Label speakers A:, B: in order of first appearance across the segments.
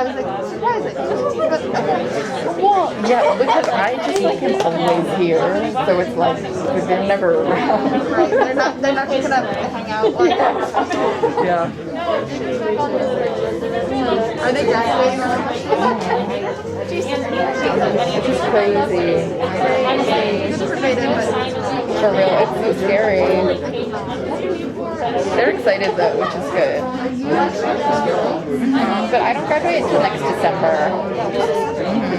A: I was like, surprising. But okay.
B: Well, yeah, because I just like am always here, so it's like they're never around.
A: Right. They're not just gonna hang out. Like,
B: Yeah.
A: are they graduating?
B: It's just crazy.
A: Good for Vaden, but
B: For real, it's so scary. They're excited though, which is good. But I don't graduate until next December.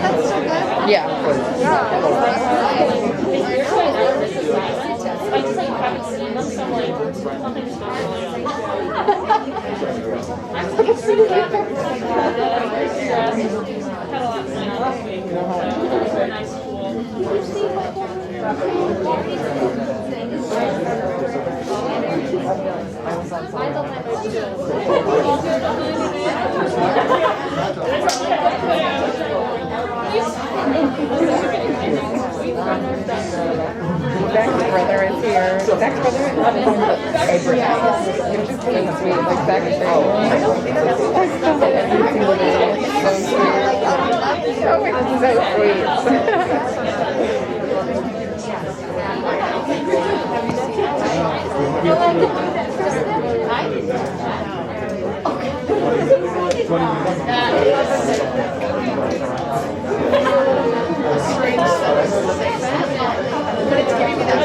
A: that's so good.
B: Yeah. Zach's brother is here. Zach's brother is every night, which is really sweet. Like Zach is every single day. It's so sweet. Oh, it's so sweet.
A: But it's giving me that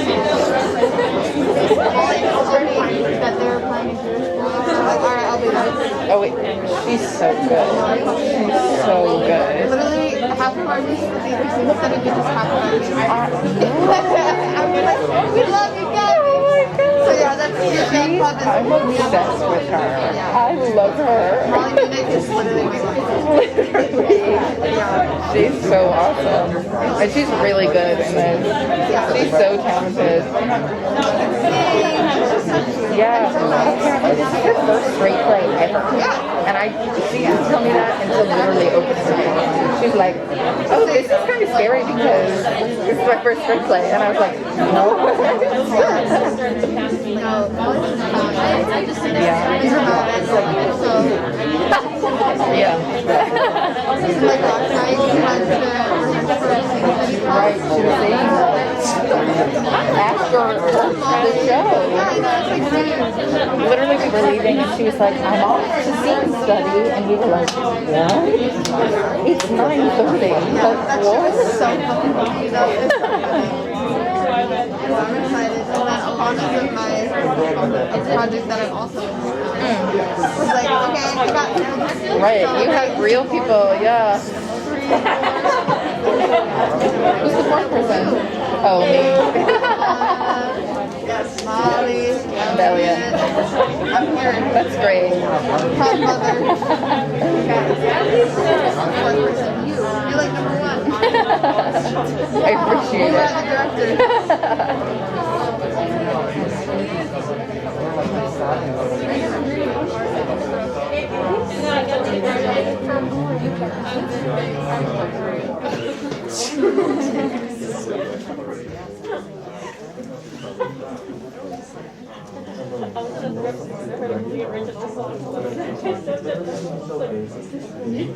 A: that they're planning to do. I'm like, alright, I'll be there.
B: Oh, wait. She's so good. She's so good.
A: Literally, half of our niece will be instead of just half of our niece. I'm like, we love you, Gabby. So yeah, that's your club.
B: I'm obsessed with her. I love her.
A: Molly Munich is literally my life.
B: She's so awesome. And she's really good in this. She's so talented. Yeah. Apparently this is her first straight play ever. And she didn't tell me that until literally opening night. She was like, oh, this is kind of scary because this is my first straight play. And I was like, no. Yeah.
A: Like last night, we had to
B: Right, she was saying after the show. Literally, we were leaving and she was like, I'm off to scene study. And we were like, what? It's 9:30. Like, what?
A: so fucking funny, you know? I'm excited. And then upon with my project that I'm also in. Was like, okay, I got them.
B: Right, you have real people, yeah. Who's the fourth person? Oh, me.
A: Molly,
B: Delia.
A: I'm here.
B: That's great.
A: Proud mother. Fourth person. You're like number one.
B: I appreciate
A: You're
B: it.
A: the director.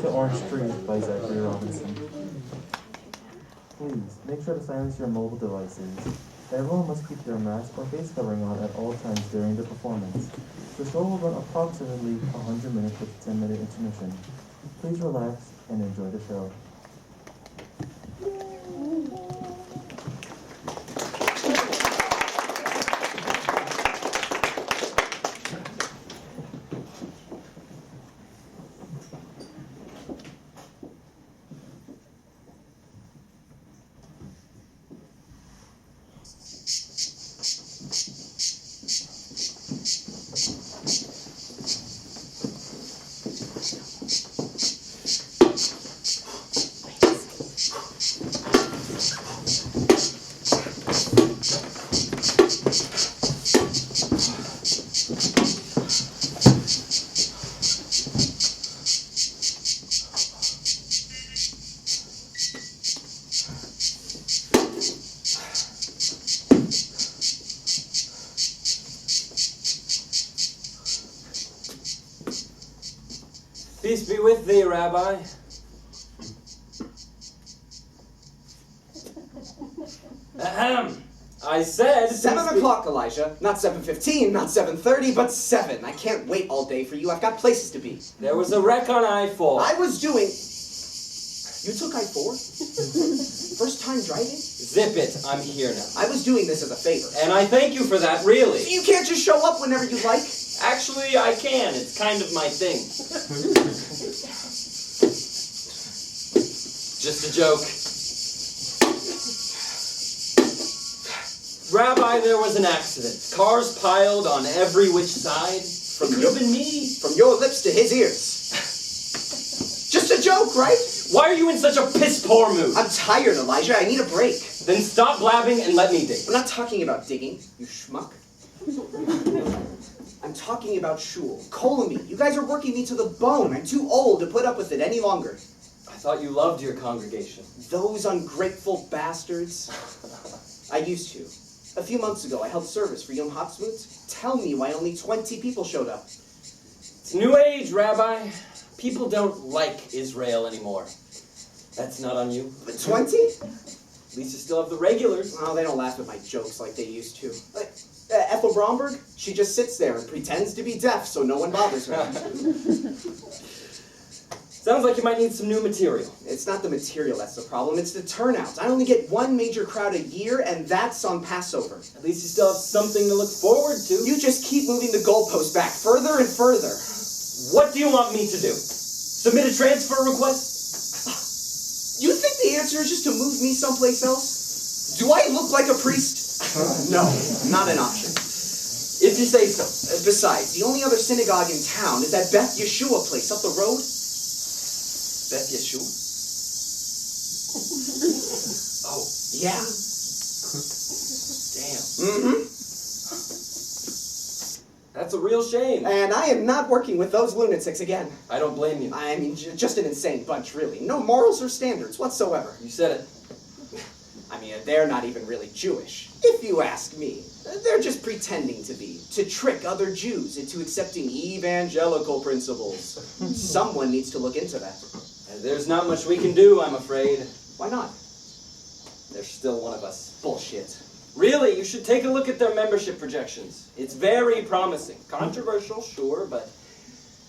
C: To Orange Tree by Zachary Robinson. Please, make sure to silence your mobile devices. Everyone must keep their mask or face covering on at all times during the performance. The show will run approximately 100 minutes with a 10-minute intermission. Please relax and enjoy the show.
D: be with thee, Rabbi. Ahem. I said...
E: 7 o'clock, Elijah. Not 7:15, not 7:30, but 7. I can't wait all day for you. I've got places to be.
D: There was a wreck on I-4.
E: I was doing... You took I-4? First time driving?
D: Zip it. I'm here now.
E: I was doing this as a favor.
D: And I thank you for that, really.
E: You can't just show up whenever you like.
D: Actually, I can. It's kind of my thing. Just a joke. Rabbi, there was an accident. Cars piled on every which side. From you and me.
E: From your lips to his ears. Just a joke, right?
D: Why are you in such a piss-poor mood?
E: I'm tired, Elijah. I need a break.
D: Then stop blabbing and let me dig.
E: I'm not talking about digging, you schmuck. I'm talking about shul. Kolomi. You guys are working me to the bone. I'm too old to put up with it any longer.
D: I thought you loved your congregation.
E: Those ungrateful bastards. I used to. A few months ago, I held service for Yom Ha'atzmaut. Tell me why only 20 people showed up.
D: It's New Age, Rabbi. People don't like Israel anymore. That's not on you.
E: But 20?
D: At least you still have the regulars.
E: Oh, they don't laugh at my jokes like they used to. Ethel Bromberg, she just sits there and pretends to be deaf so no one bothers her.
D: Sounds like you might need some new material.
E: It's not the material that's the problem, it's the turnout. I only get one major crowd a year, and that's on Passover.
D: At least you still have something to look forward to.
E: You just keep moving the goalpost back further and further.
D: What do you want me to do? Submit a transfer request?
E: You think the answer is just to move me someplace else? Do I look like a priest? No, not an option.
D: If you say so.
E: Besides, the only other synagogue in town is that Beth Yeshua place up the road.
D: Beth Yeshua? Oh,
E: Yeah.
D: damn.
E: Mm-hmm.
D: That's a real shame.
E: And I am not working with those lunatics again.
D: I don't blame you.
E: I mean, just an insane bunch, really. No morals or standards whatsoever.
D: You said it.
E: I mean, they're not even really Jewish, if you ask me. They're just pretending to be, to trick other Jews into accepting evangelical principles. Someone needs to look into that.
D: There's not much we can do, I'm afraid.
E: Why not?
D: They're still one of us.
E: Bullshit.
D: Really, you should take a look at their membership projections. It's very promising. Controversial, sure, but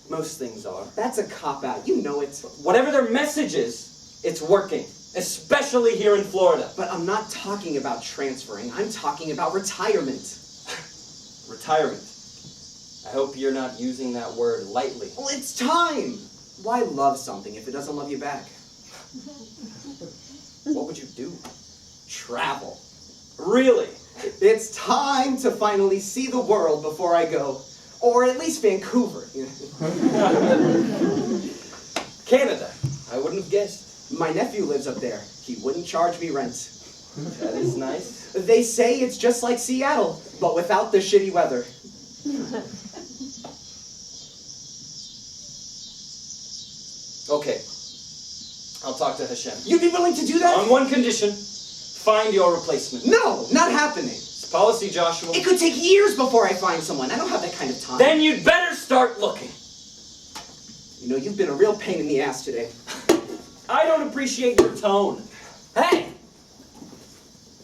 D: most things are.
E: That's a cop-out. You know it.
D: Whatever their message is, it's working. Especially here in Florida.
E: But I'm not talking about transferring. I'm talking about retirement.
D: Retirement. I hope you're not using that word lightly.
E: Well, it's time. Why love something if it doesn't love you back?
D: What would you do?
E: Travel.
D: Really?
E: It's time to finally see the world before I go. Or at least Vancouver.
D: Canada. I wouldn't have guessed.
E: My nephew lives up there. He wouldn't charge me rent.
D: That is nice.
E: They say it's just like Seattle, but without the shitty weather.
D: Okay. I'll talk to Hashem.
E: You'd be willing to do that?
D: On one condition. Find your replacement.
E: No, not happening.
D: It's policy, Joshua.
E: It could take years before I find someone. I don't have that kind of time.
D: Then you'd better start looking.
E: You know, you've been a real pain in the ass today.
D: I don't appreciate your tone.
F: Hey!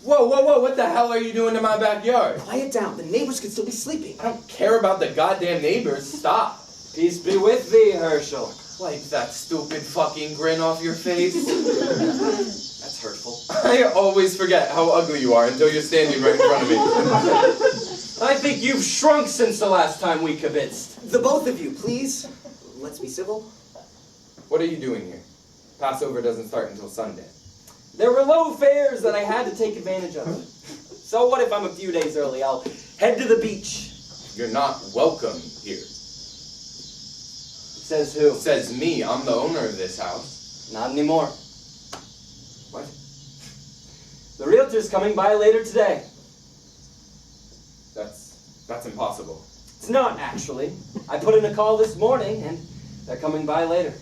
F: Whoa, what the hell are you doing in my backyard?
E: Quiet down. The neighbors could still be sleeping.
F: I don't care about the goddamn neighbors. Stop.
D: Peace be with thee, Herschel.
F: Wipe that stupid fucking grin off your face.
D: That's hurtful.
F: I always forget how ugly you are until you're standing right in front of me.
D: I think you've shrunk since the last time we kibitzed.
E: The both of you, please. Let's be civil.
F: What are you doing here? Passover doesn't start until Sunday.
D: There were low fares that I had to take advantage of. So what if I'm a few days early? I'll head to the beach.
F: You're not welcome here.
D: Says who?
F: Says me. I'm the owner of this house.
D: Not anymore.
F: What?
D: The realtor's coming by later today.
F: That's impossible.
D: It's not, actually. I put in a call this morning, and they're coming by later.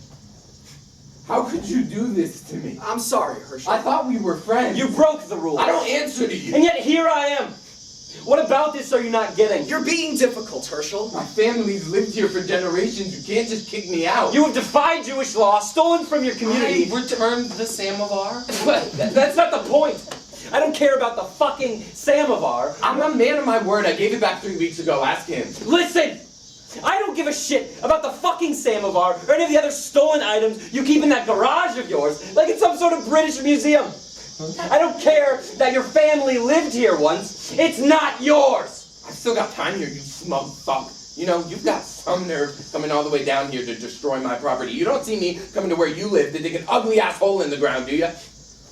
F: How could you do this to me?
E: I'm sorry, Herschel.
F: I thought we were friends.
D: You broke the rules.
F: I don't answer to you.
D: And yet here I am. What about this are you not getting?
E: You're being difficult, Herschel.
F: My family's lived here for generations. You can't just kick me out.
D: You have defied Jewish law, stolen from your community.
F: I returned the samovar.
D: But that's not the point. I don't care about the fucking samovar.
F: I'm a man of my word. I gave it back 3 weeks ago. Ask him.
D: Listen! I don't give a shit about the fucking samovar or any of the other stolen items you keep in that garage of yours, like it's some sort of British museum. I don't care that your family lived here once. It's not yours.
F: I've still got time here, you smug fuck. You know, you've got some nerve coming all the way down here to destroy my property. You don't see me coming to where you live to dig an ugly ass hole in the ground, do ya?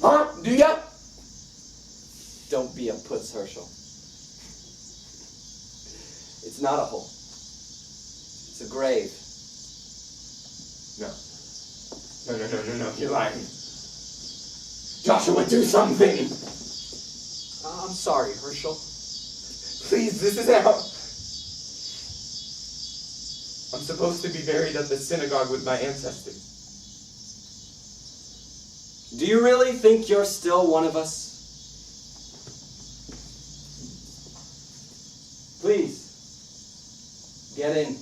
F: Huh? Do ya?
D: Don't be a puss, Herschel. It's not a hole. It's a grave.
F: No. No. You're lying. Joshua, do something!
E: I'm sorry, Herschel.
F: Please, this is how... I'm supposed to be buried at the synagogue with my ancestors.
D: Do you really think you're still one of us? Please, get in.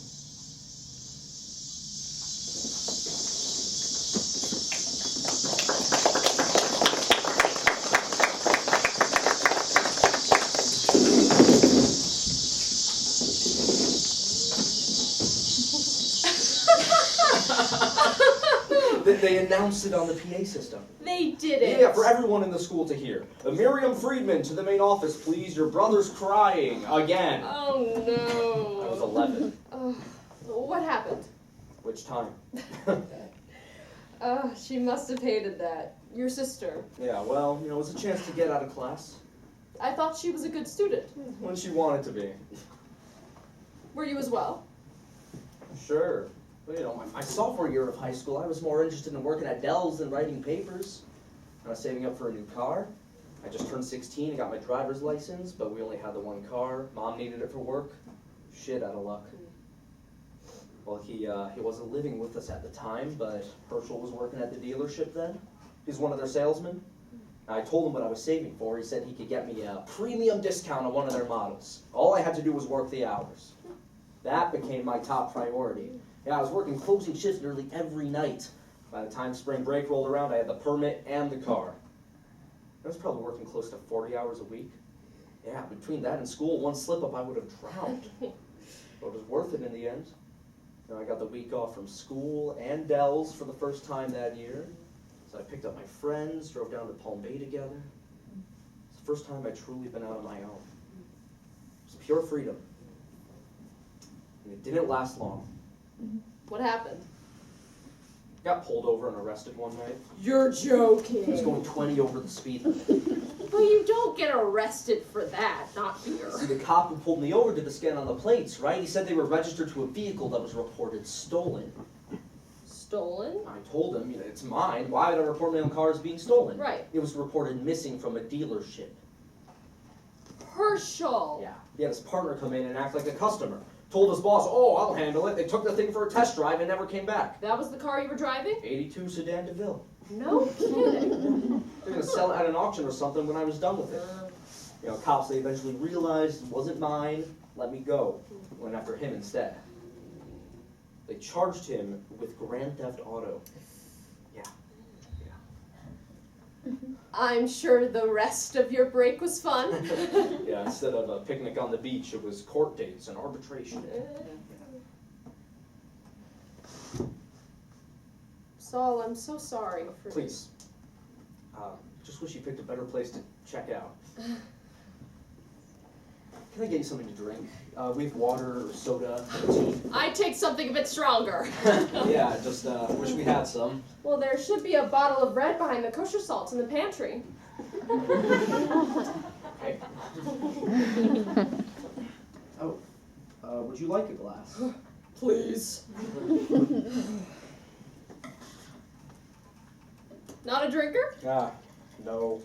G: They announced it on the PA system.
H: They did it.
G: Yeah, for everyone in the school to hear. Miriam Friedman to the main office, please. Your brother's crying again.
H: Oh
G: I was
H: no.
G: 11.
H: What happened?
G: Which time?
H: She must have hated that. Your sister.
G: Yeah, well, you know, it was a chance to get out of class.
H: I thought she was a good student.
G: When she wanted to be.
H: Were you as well?
G: Sure. But, you know, my sophomore year of high school, I was more interested in working at Dell's than writing papers. I was saving up for a new car. I just turned 16 and got my driver's license, but we only had the one car. Mom needed it for work. Shit out of luck. Well, he wasn't living with us at the time, but Herschel was working at the dealership then. He's one of their salesmen. I told him what I was saving for. He said he could get me a premium discount on one of their models. All I had to do was work the hours. That became my top priority. Yeah, I was working closing shifts nearly every night. By the time spring break rolled around, I had the permit and the car. I was probably working close to 40 hours a week. Yeah, between that and school, one slip up I would have drowned. But it was worth it in the end. You know, I got the week off from school and Dell's for the first time that year. So I picked up my friends, drove down to Palm Bay together. It's the first time I'd truly been out on my own. It was pure freedom. And it didn't last long.
H: What happened?
G: Got pulled over and arrested one night.
H: You're joking.
G: I was going 20 over the speed limit.
H: Well, you don't get arrested for that, not here.
G: See, the cop who pulled me over did the scan on the plates, right? He said they were registered to a vehicle that was reported stolen.
H: Stolen?
G: I told him, you know, it's mine. Why would I report my own car as being stolen?
H: Right.
G: It was reported missing from a dealership.
H: Herschel.
G: Yeah. He had his partner come in and act like a customer. Told his boss, oh, I'll handle it. They took the thing for a test drive and never came back.
H: That was the car you were driving?
G: 82 Sedan DeVille.
H: No kidding.
G: They're going to sell it at an auction or something when I was done with it. You know, cops, they eventually realized it wasn't mine, let me go. Went after him instead. They charged him with Grand Theft Auto. Yeah.
H: I'm sure the rest of your break was fun.
G: Yeah, instead of a picnic on the beach, it was court dates and arbitration.
H: Saul, I'm so sorry for
G: Please. Just wish you picked a better place to check out. Can I get you something to drink? We have water, or soda, or tea.
H: I'd take something a bit stronger.
G: Yeah, just wish we had some.
H: Well, there should be a bottle of red behind the kosher salt in the pantry.
G: Okay. Oh, would you like a glass?
H: Please. Not a drinker?
G: Ah, no.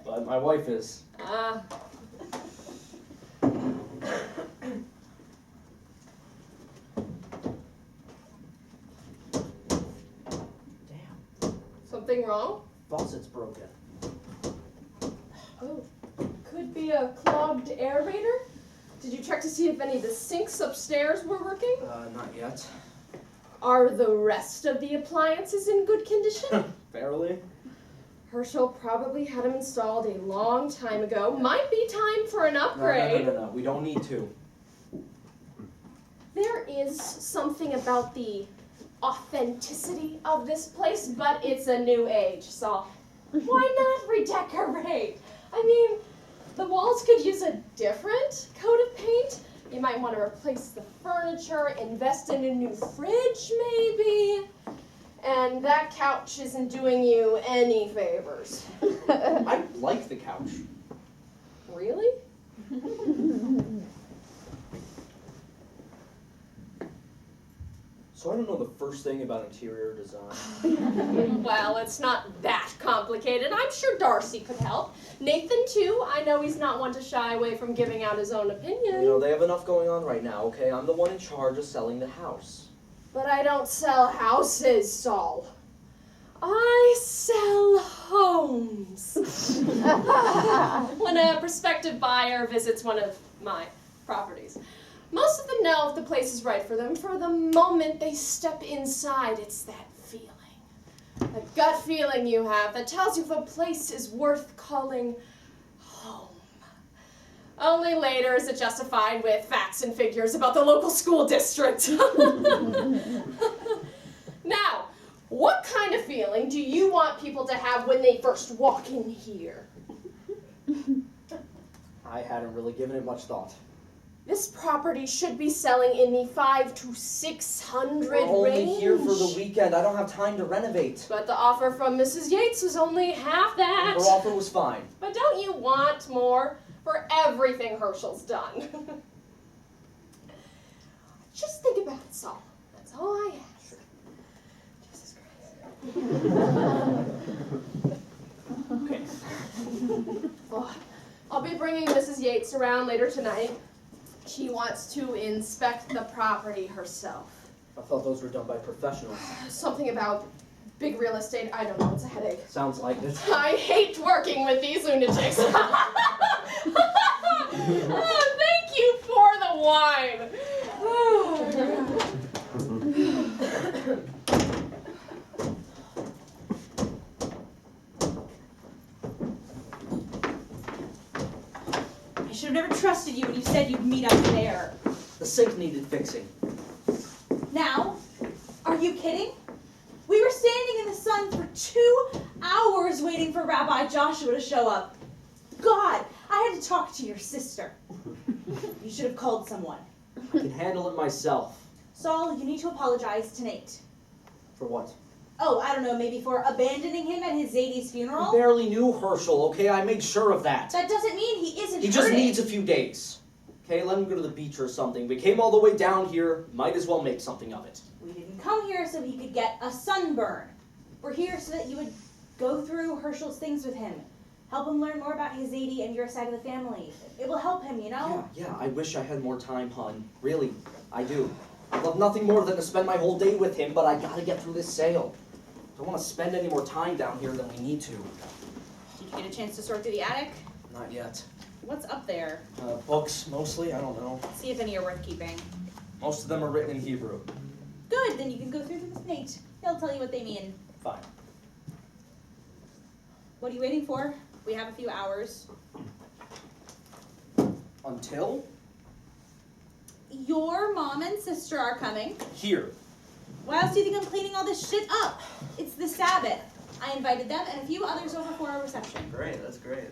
G: But my wife is.
H: Ah.
G: Damn.
H: Something wrong?
G: Faucet's broken.
H: Oh. Could be a clogged aerator. Did you check to see if any of the sinks upstairs were working?
G: Not yet.
H: Are the rest of the appliances in good condition?
G: Barely.
H: Herschel probably had them installed a long time ago. Might be time for an upgrade.
G: No. We don't need to.
H: There is something about the authenticity of this place, but it's a new age, so why not redecorate? I mean, the walls could use a different coat of paint. You might want to replace the furniture, invest in a new fridge maybe. And that couch isn't doing you any favors.
G: I like the couch.
H: Really?
G: So I don't know the first thing about interior design.
H: Well, it's not that complicated. I'm sure Darcy could help. Nathan, too. I know he's not one to shy away from giving out his own opinion.
G: You know, they have enough going on right now, okay? I'm the one in charge of selling the house.
H: But I don't sell houses, Saul. I sell homes. When a prospective buyer visits one of my properties, most of them know if the place is right for them. For the moment they step inside, it's that feeling. A gut feeling you have that tells you if a place is worth calling home. Only later is it justified with facts and figures about the local school district. Now, what kind of feeling do you want people to have when they first walk in here?
G: I hadn't really given it much thought.
H: This property should be selling in the 500 to 600
G: We're only
H: range.
G: here for the weekend. I don't have time to renovate.
H: But the offer from Mrs. Yates was only half that.
G: Her offer was fine.
H: But don't you want more for everything Herschel's done? Just think about it, Saul. That's all I ask. Jesus Christ.
G: Okay.
H: Oh, I'll be bringing Mrs. Yates around later tonight. She wants to inspect the property herself.
G: I thought those were done by professionals.
H: Something about big real estate, I don't know, it's a headache.
G: Sounds like it.
H: I hate working with these lunatics. Oh, thank you for the wine.
I: I should have never trusted you when you said you'd meet up there.
G: The sink needed fixing.
I: Now, are you kidding? We were standing in the sun for 2 hours waiting for Rabbi Joshua to show up. God, I had to talk to your sister. You should have called someone.
G: I can handle it myself.
I: Saul, you need to apologize to Nate.
G: For what?
I: Oh, I don't know, maybe for abandoning him at his Zadie's
G: I
I: funeral?
G: barely knew Herschel, okay? I made sure of that.
I: That doesn't mean he isn't
G: He just
I: hurting.
G: needs a few days. Okay, let him go to the beach or something. We came all the way down here, might as well make something of it.
I: We didn't come here so he could get a sunburn. We're here so that you would go through Herschel's things with him. Help him learn more about his Zadie and your side of the family. It will help him, you know?
G: Yeah, I wish I had more time, hon. Really, I do. I'd love nothing more than to spend my whole day with him, but I gotta get through this sale. Don't want to spend any more time down here than we need to.
I: Did you get a chance to sort through the attic?
G: Not yet.
I: What's up there?
G: Books, mostly, I don't know.
I: See if any are worth keeping.
G: Most of them are written in Hebrew.
I: Good, then you can go through them with Nate. He'll tell you what they mean.
G: Fine.
I: What are you waiting for? We have a few hours.
G: Until?
I: Your mom and sister are coming.
G: Here.
I: Why else do you think I'm cleaning all this shit up? It's the Sabbath. I invited them and a few others over for our reception.
G: Great, that's great.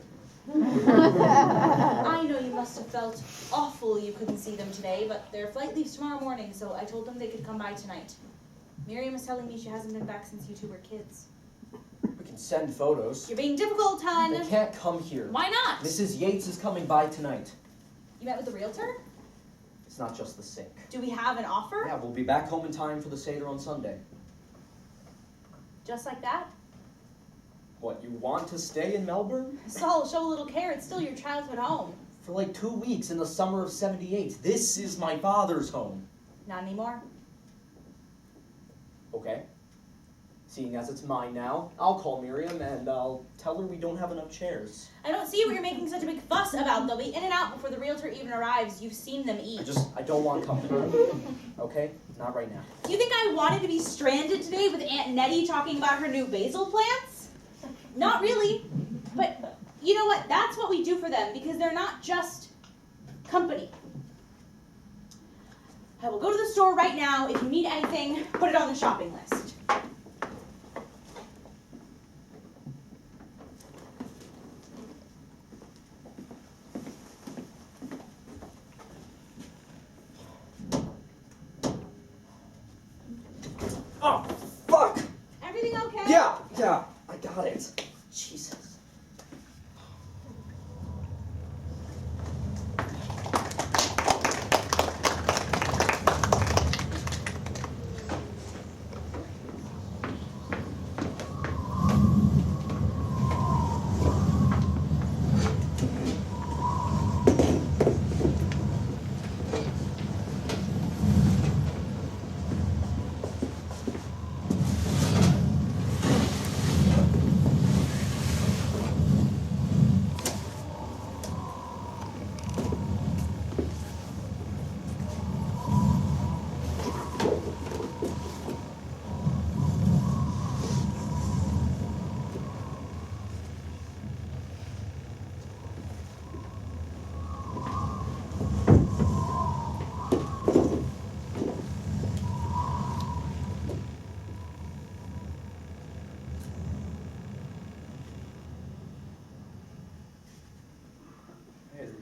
I: I know you must have felt awful you couldn't see them today, but their flight leaves tomorrow morning, so I told them they could come by tonight. Miriam is telling me she hasn't been back since you two were kids.
G: We can send photos.
I: You're being difficult, hon.
G: They can't come here.
I: Why not?
G: Mrs. Yates is coming by tonight.
I: You met with the realtor?
G: It's not just the sink.
I: Do we have an offer?
G: Yeah, we'll be back home in time for the Seder on Sunday.
I: Just like that?
G: What, you want to stay in Melbourne?
I: Saul, show a little care. It's still your childhood home.
G: For like 2 weeks in the summer of '78. This is my father's home.
I: Not anymore.
G: Okay. Seeing as it's mine now, I'll call Miriam and I'll tell her we don't have enough chairs.
I: I don't see what you're making such a big fuss about. They'll be in and out before the realtor even arrives. You've seen them eat.
G: I don't want company. Okay? Not right now.
I: Do you think I wanted to be stranded today with Aunt Nettie talking about her new basil plants? Not really. But you know what? That's what we do for them because they're not just company. I will go to the store right now. If you need anything, put it on the shopping list.
G: Oh, fuck!
I: Everything okay?
G: Yeah, I got it. Jesus.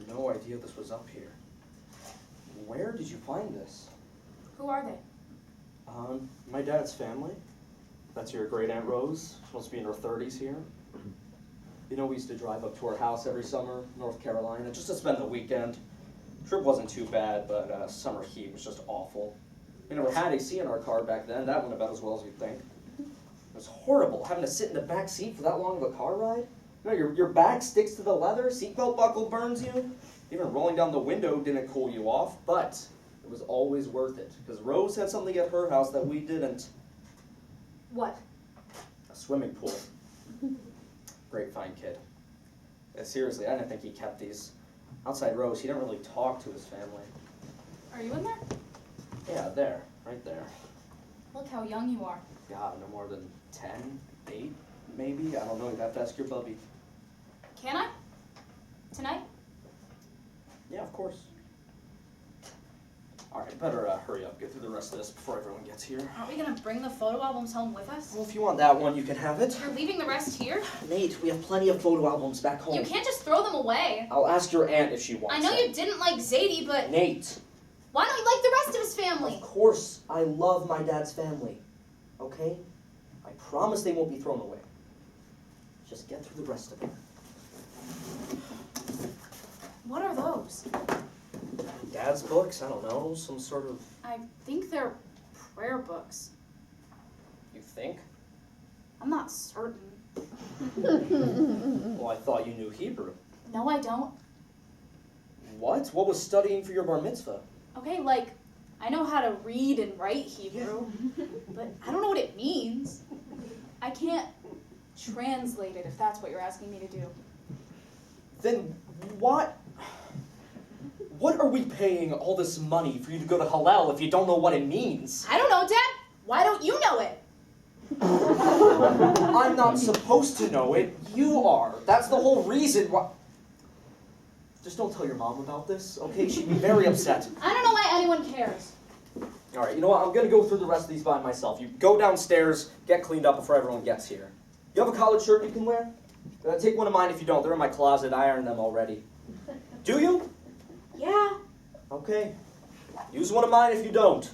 G: No idea this was up here. Where did you find this?
H: Who are they?
G: My dad's family. That's your great Aunt Rose. She must be in her 30s here. You know, we used to drive up to her house every summer, North Carolina, just to spend the weekend. Trip wasn't too bad, but summer heat was just awful. We never had AC in our car back then. That went about as well as you'd think. It was horrible having to sit in the back seat for that long of a car ride. You know, your back sticks to the leather, seatbelt buckle burns you. Even rolling down the window didn't cool you off, but it was always worth it, because Rose had something at her house that we didn't.
H: What?
G: A swimming pool. Great fine kid. Yeah, seriously, I didn't think he kept these. Outside Rose, he didn't really talk to his family.
H: Are you in there?
G: Yeah, there, right there.
H: Look how young you are.
G: God, no more than 10, 8, maybe? I don't know, you'd have to ask your bubby.
H: Can I? Tonight?
G: Yeah, of course. All right, better hurry up, get through the rest of this before everyone gets here.
H: Aren't we gonna bring the photo albums home with us?
G: Well, if you want that one, you can have it.
H: You're leaving the rest here?
G: Nate, we have plenty of photo albums back home.
H: You can't just throw them away.
G: I'll ask your aunt if she wants
H: I know
G: them.
H: you didn't like Zadie, but
G: Nate.
H: why don't you like the rest of his family?
G: Of course, I love my dad's family. Okay? I promise they won't be thrown away. Just get through the rest of it.
H: What are those?
G: Dad's books? I don't know. Some sort of...
H: I think they're prayer books.
G: You think?
H: I'm not certain.
G: Well, I thought you knew Hebrew.
H: No, I don't.
G: What? What was studying for your bar mitzvah?
H: Okay, like, I know how to read and write Hebrew, but I don't know what it means. I can't translate it if that's what you're asking me to do.
G: Then what? What are we paying all this money for you to go to Hallel if you don't know what it means?
H: I don't know, Dad. Why don't you know it?
G: I'm not supposed to know it. You are. That's the whole reason why... Just don't tell your mom about this, okay? She'd be very upset.
H: I don't know why anyone cares.
G: All right, you know what? I'm going to go through the rest of these by myself. You go downstairs, get cleaned up before everyone gets here. You have a collared shirt you can wear? Take one of mine if you don't. They're in my closet. I ironed them already. Do you?
I: Yeah.
G: Okay. Use one of mine if you don't.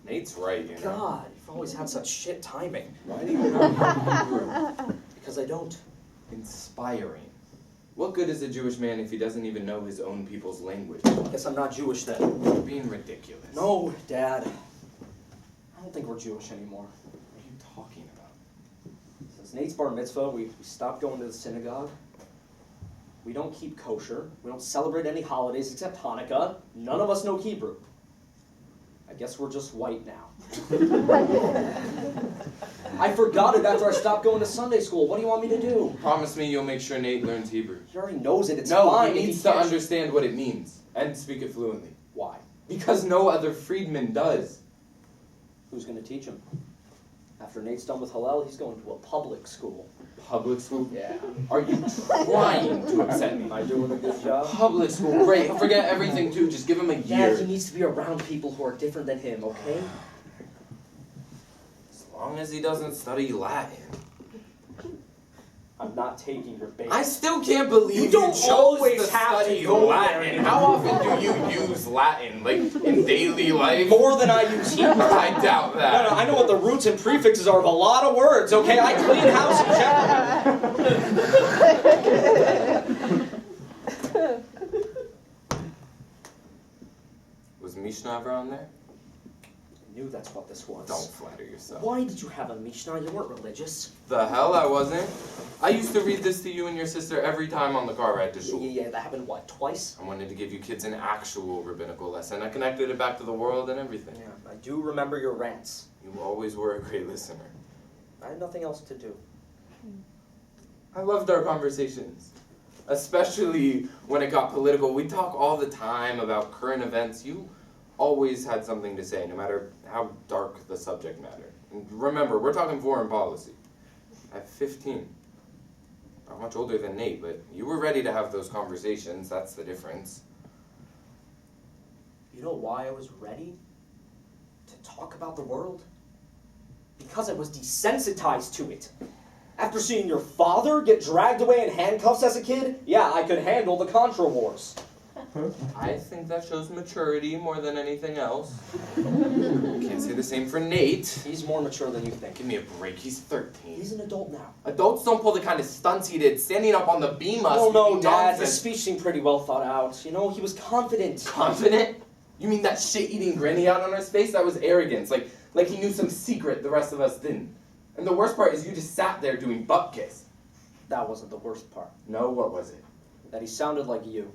F: Nate's right, you know.
G: God, you've always had such shit timing.
F: Why do you know Hebrew?
G: Because I don't.
F: Inspiring. What good is a Jewish man if he doesn't even know his own people's language?
G: Guess I'm not Jewish then.
F: You're being ridiculous.
G: No, Dad. I don't think we're Jewish anymore.
F: What are you talking about?
G: Since Nate's bar mitzvah, we stopped going to the synagogue. We don't keep kosher. We don't celebrate any holidays except Hanukkah. None of us know Hebrew. guess we're just white now. I forgot it after I stopped going to Sunday school. What do you want me to do?
F: Promise me you'll make sure Nate learns Hebrew.
G: He already knows it. It's
F: No,
G: fine.
F: he
G: if
F: needs to
G: can't-
F: understand what it means and speak it fluently.
G: Why?
F: Because no other freedman does.
G: Who's going to teach him? After Nate's done with Hillel, he's going to a public school.
F: Public school?
G: Yeah.
F: Are you trying to upset me?
G: Am I doing a good job?
F: Public school, great. He'll forget everything too. Just give him a
G: Yeah,
F: year.
G: he needs to be around people who are different than him, okay?
F: As long as he doesn't study Latin.
G: I'm not taking your bait.
F: I still can't believe
G: You don't
F: chose
G: always
F: to
G: have to
F: study
G: go
F: Latin.
G: there.
F: How often do you use Latin, like in daily life?
G: More than I use Hebrew.
F: I doubt that.
G: No, I know what the roots and prefixes are of a lot of words, okay? I clean house in general.
F: Was Mishnah ever on there?
G: I knew that's what this was.
F: Don't flatter yourself.
G: Why did you have a Mishnah? You weren't religious.
F: The hell I wasn't. I used to read this to you and your sister every time on the car ride to shul.
G: Yeah, that happened, what, twice?
F: I wanted to give you kids an actual rabbinical lesson. I connected it back to the world and everything.
G: Yeah, I do remember your rants.
F: You always were a great listener.
G: I had nothing else to do.
F: I loved our conversations, especially when it got political. We talk all the time about current events. You always had something to say, no matter how dark the subject matter. And remember, we're talking foreign policy. At 15. Not much older than Nate, but you were ready to have those conversations. That's the difference.
G: You know why I was ready to talk about the world? Because I was desensitized to it. After seeing your father get dragged away in handcuffs as a kid, yeah, I could handle the Contra Wars.
F: I think that shows maturity more than anything else. Can't say the same for Nate.
G: He's more mature than you think.
F: Give me a break, he's 13.
G: He's an adult now.
F: Adults don't pull the kind of stunts he did standing up on the beam us.
G: Oh no,
F: speaking
G: Dad, his
F: nonsense.
G: speech seemed pretty well thought out. You know, he was confident.
F: Confident? You mean that shit-eating grin he had on his face? That was arrogance. Like he knew some secret the rest of us didn't. And the worst part is you just sat there doing butt kiss.
G: That wasn't the worst part.
F: No, what was it?
G: That he sounded like you.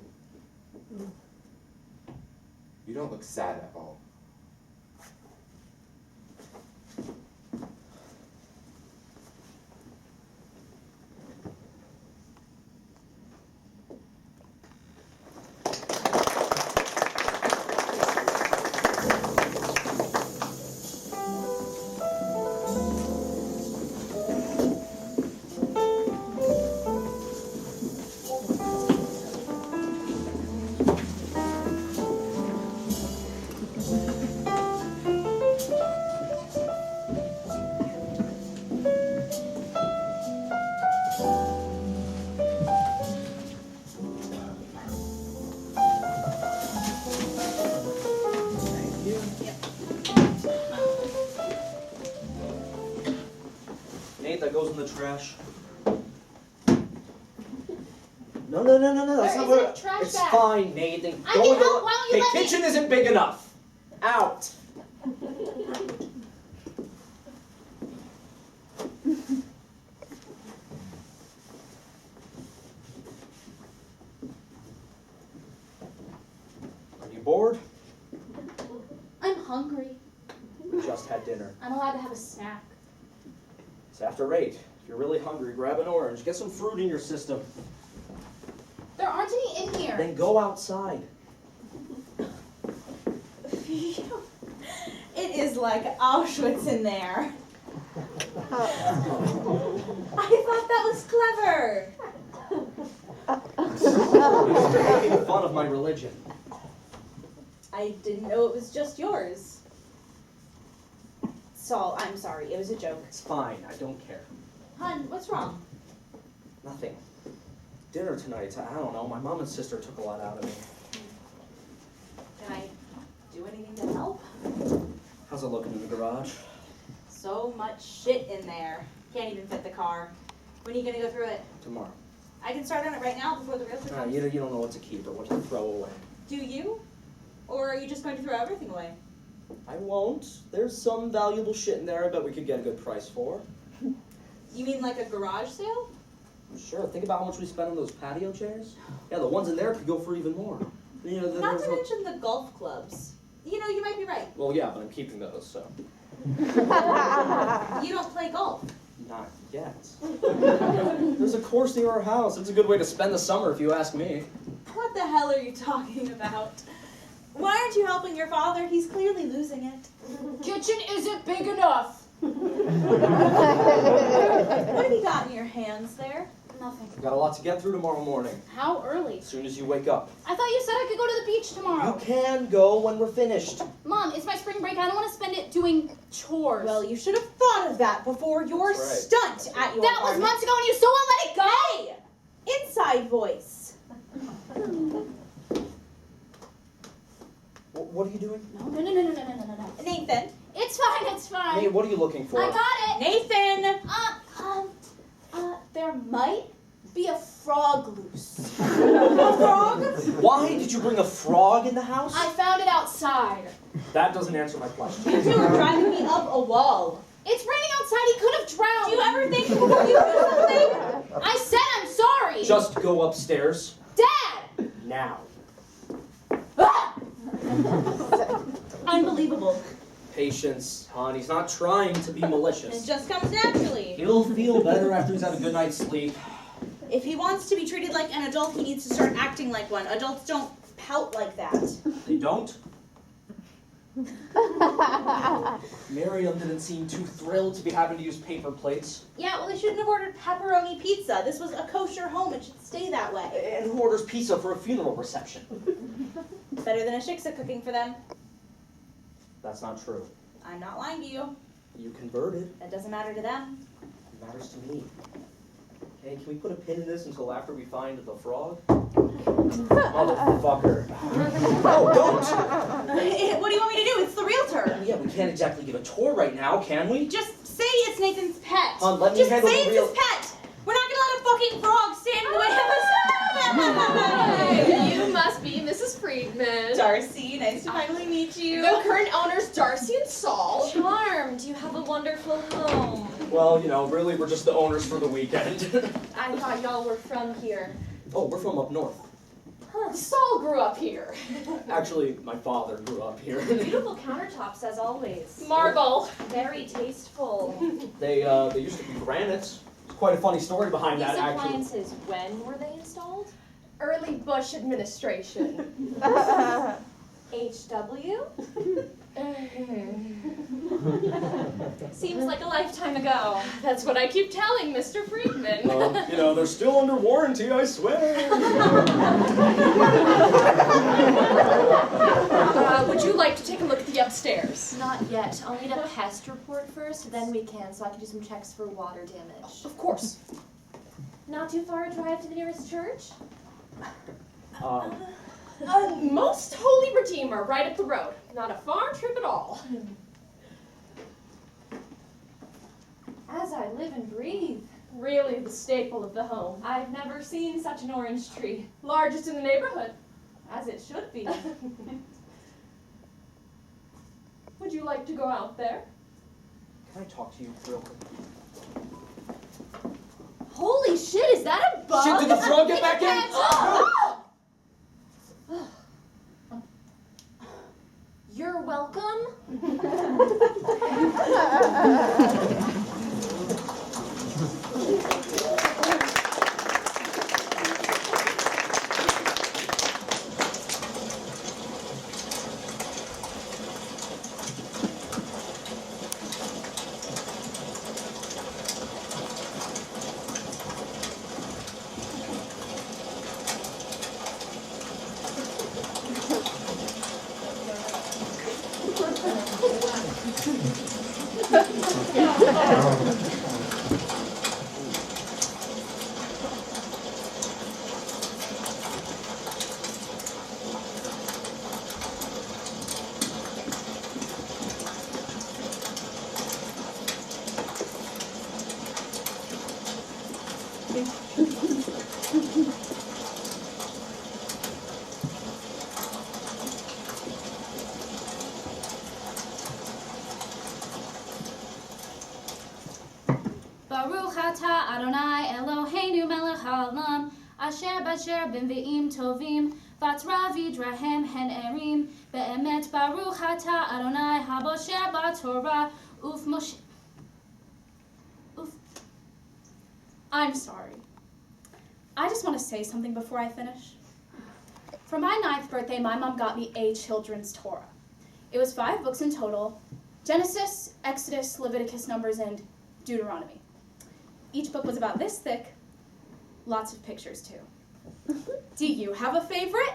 F: You don't look sad at all.
G: Nate, that goes in the trash. No, that's
H: There
G: not
H: isn't
G: what.
H: a trash
G: It's
H: bag.
G: fine, Nate. Then
H: I
G: go
H: can
G: in the.
H: help. Why don't you
G: The
H: let me-
G: kitchen isn't big enough. Out. Are you bored?
H: I'm hungry.
G: We just had dinner.
H: I'm allowed to have a snack.
G: It's after 8. If you're really hungry, grab an orange. Get some fruit in your system.
H: There aren't any in here.
G: Then go outside.
I: It is like Auschwitz in there. I thought that was clever.
G: You're making fun of my religion.
I: I didn't know it was just yours. Saul, I'm sorry. It was a joke.
G: It's fine. I don't care.
I: Hun, what's wrong?
G: Nothing. Dinner tonight. I don't know. My mom and sister took a lot out of me.
I: Can I do anything to help?
G: How's it looking in the garage?
I: So much shit in there. Can't even fit the car. When are you going to go through it?
G: Tomorrow.
I: I can start on it right now before the realtor comes.
G: You don't know what to keep or what to throw away.
I: Do you? Or are you just going to throw everything away?
G: I won't. There's some valuable shit in there I bet we could get a good price for.
I: You mean like a garage sale?
G: Sure. Think about how much we spent on those patio chairs. Yeah, the ones in there could go for even more. You know,
I: Not
G: there's
I: to mention the golf clubs. You know, you might be right.
G: Well, yeah, but I'm keeping those, so.
I: You don't play golf.
G: Not yet. There's a course near our house. It's a good way to spend the summer, if you ask me.
I: What the hell are you talking about? Why aren't you helping your father? He's clearly losing it.
H: Kitchen isn't big enough.
I: What have you got in your hands there?
H: Nothing.
G: I've got a lot to get through tomorrow morning.
H: How early?
G: As soon as you wake up.
H: I thought you said I could go to the beach
G: You
H: tomorrow.
G: can go when we're finished.
H: Mom, it's my spring break. I don't want to spend it doing chores.
I: Well, you should have thought of that before your
G: That's right.
I: stunt at your
H: that was
I: apartment.
H: months ago and you still won't let it go.
I: Hey! Inside voice.
G: What are you doing?
H: No.
I: Nathan.
H: It's fine, it's fine.
G: Hey, what are you looking for?
H: I got it.
I: Nathan!
H: There might be a frog loose.
I: A frog?
G: Why did you bring a frog in the house?
H: I found it outside.
G: That doesn't answer my question.
I: You two are driving me up a wall.
H: It's raining outside. He could have drowned.
I: Do you ever think before you do something?
H: I said I'm sorry.
G: Just go upstairs.
H: Dad!
G: Now.
I: Unbelievable.
G: Patience, hon. He's not trying to be
I: It
G: malicious.
I: just comes naturally.
G: He'll feel better after he's had a good night's sleep.
I: If he wants to be treated like an adult, he needs to start acting like one. Adults don't pout like that.
G: They don't? Miriam didn't seem too thrilled to be having to use paper plates.
I: Yeah, well, they shouldn't have ordered pepperoni pizza. This was a kosher home. It should stay that way.
G: And who orders pizza for a funeral reception?
I: Better than a shiksa cooking for them.
G: That's not true.
I: I'm not lying to you.
G: You converted.
I: That doesn't matter to them.
G: It matters to me. Hey, can we put a pin in this until after we find the frog? Motherfucker. No, don't!
I: What do you want me to do? It's the realtor.
G: Yeah, we can't exactly give a tour right now, can we?
I: Just say it's Nathan's pet.
G: Hon, let me
I: Just
G: handle
I: say
G: the
I: it's
G: real-
I: his pet. We're not gonna let a fucking frog stand in the way of us.
H: You must be Mrs. Friedman.
I: Darcy, nice to finally meet you.
H: The current owners, Darcy and Saul. Charmed. You have a wonderful home.
G: Well, you know, really, we're just the owners for the weekend.
H: I thought y'all were from here.
G: Oh, we're from up north.
H: Huh. Saul grew up here.
G: Actually, my father grew up here.
J: Beautiful countertops as always.
H: Marble.
J: Very tasteful.
G: They used to be granite. There's quite a funny story behind
J: These
G: that, actually.
J: appliances, when were they installed?
H: Early Bush administration.
J: HW? Seems like a lifetime ago.
H: That's what I keep telling Mr. Friedman.
G: You know, they're still under warranty, I swear.
H: Would you like to take a look at the upstairs?
J: Not yet. I'll need a pest report first, then we can, so I can do some checks for water damage.
H: Of course.
J: Not too far a drive to the nearest church?
H: Most Holy Redeemer, right up the road. Not a far trip at all.
J: As I live and breathe.
H: Really the staple of the home.
J: I've never seen such an orange tree.
H: Largest in the neighborhood.
J: As it should be.
H: Would you like to go out there?
G: Can I talk to you real quick?
J: Holy shit, is that a bug?
G: Shit, did the frog get back in?
J: You're welcome.
K: Baruch atah Adonai Eloheinu melech haolam asher basher b'nvi'im tovim Batra vidrahem hen erim be'emet baruch ata Adonai habosher b'Torah uf Moshe. I'm sorry. I just want to say something before I finish. For my 9th birthday, my mom got me a children's Torah. It was 5 books in total: Genesis, Exodus, Leviticus, Numbers, and Deuteronomy. Each book was about this thick. Lots of pictures, too. Do you have a favorite?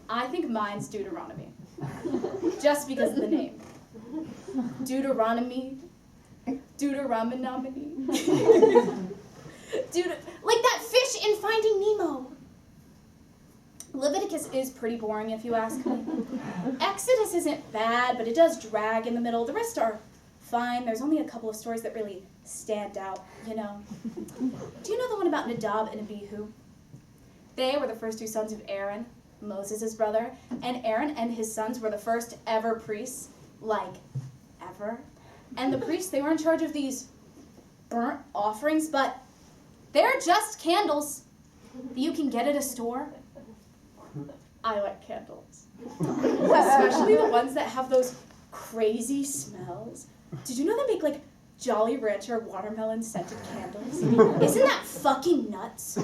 K: I think mine's Deuteronomy. Just because of the name. Deuteronomy. Deuteronomy. Like that fish in Finding Nemo. Leviticus is pretty boring, if you ask me. Exodus isn't bad, but it does drag in the middle. The rest are fine. There's only a couple of stories that really stand out, you know. Do you know the one about Nadab and Abihu? They were the first 2 sons of Aaron, Moses' brother, and Aaron and his sons were the first ever priests, like, ever. And the priests, they were in charge of these burnt offerings, but they're just candles that you can get at a store. I like candles. Especially the ones that have those crazy smells. Did you know they make, like, Jolly Rancher watermelon scented candles? Isn't that fucking nuts?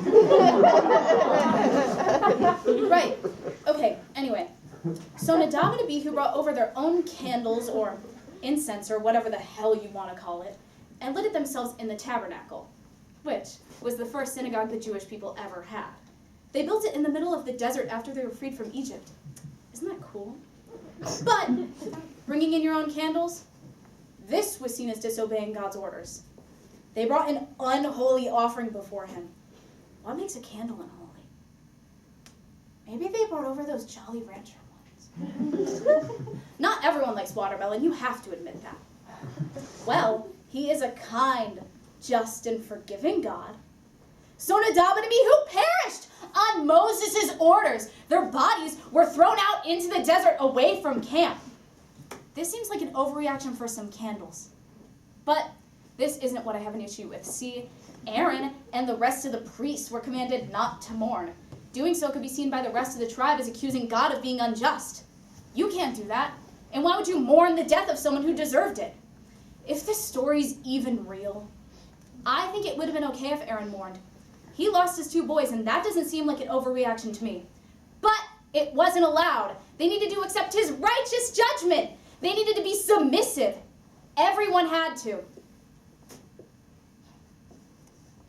K: Right. Okay, anyway. So Nadab and Abihu brought over their own candles or incense or whatever the hell you want to call it, and lit it themselves in the tabernacle, which was the first synagogue the Jewish people ever had. They built it in the middle of the desert after they were freed from Egypt. Isn't that cool? But bringing in your own candles, this was seen as disobeying God's orders. They brought an unholy offering before him. What makes a candle unholy? Maybe they brought over those Jolly Rancher ones. Not everyone likes watermelon, you have to admit that. Well, he is a kind, just, and forgiving God. So Nadab and Abihu perished on Moses' orders. Their bodies were thrown out into the desert away from camp. This seems like an overreaction for some candles. But this isn't what I have an issue with. See, Aaron and the rest of the priests were commanded not to mourn. Doing so could be seen by the rest of the tribe as accusing God of being unjust. You can't do that. And why would you mourn the death of someone who deserved it? If this story's even real, I think it would have been okay if Aaron mourned. He lost his 2 boys, and that doesn't seem like an overreaction to me. But it wasn't allowed. They needed to accept his righteous judgment. They needed to be submissive. Everyone had to.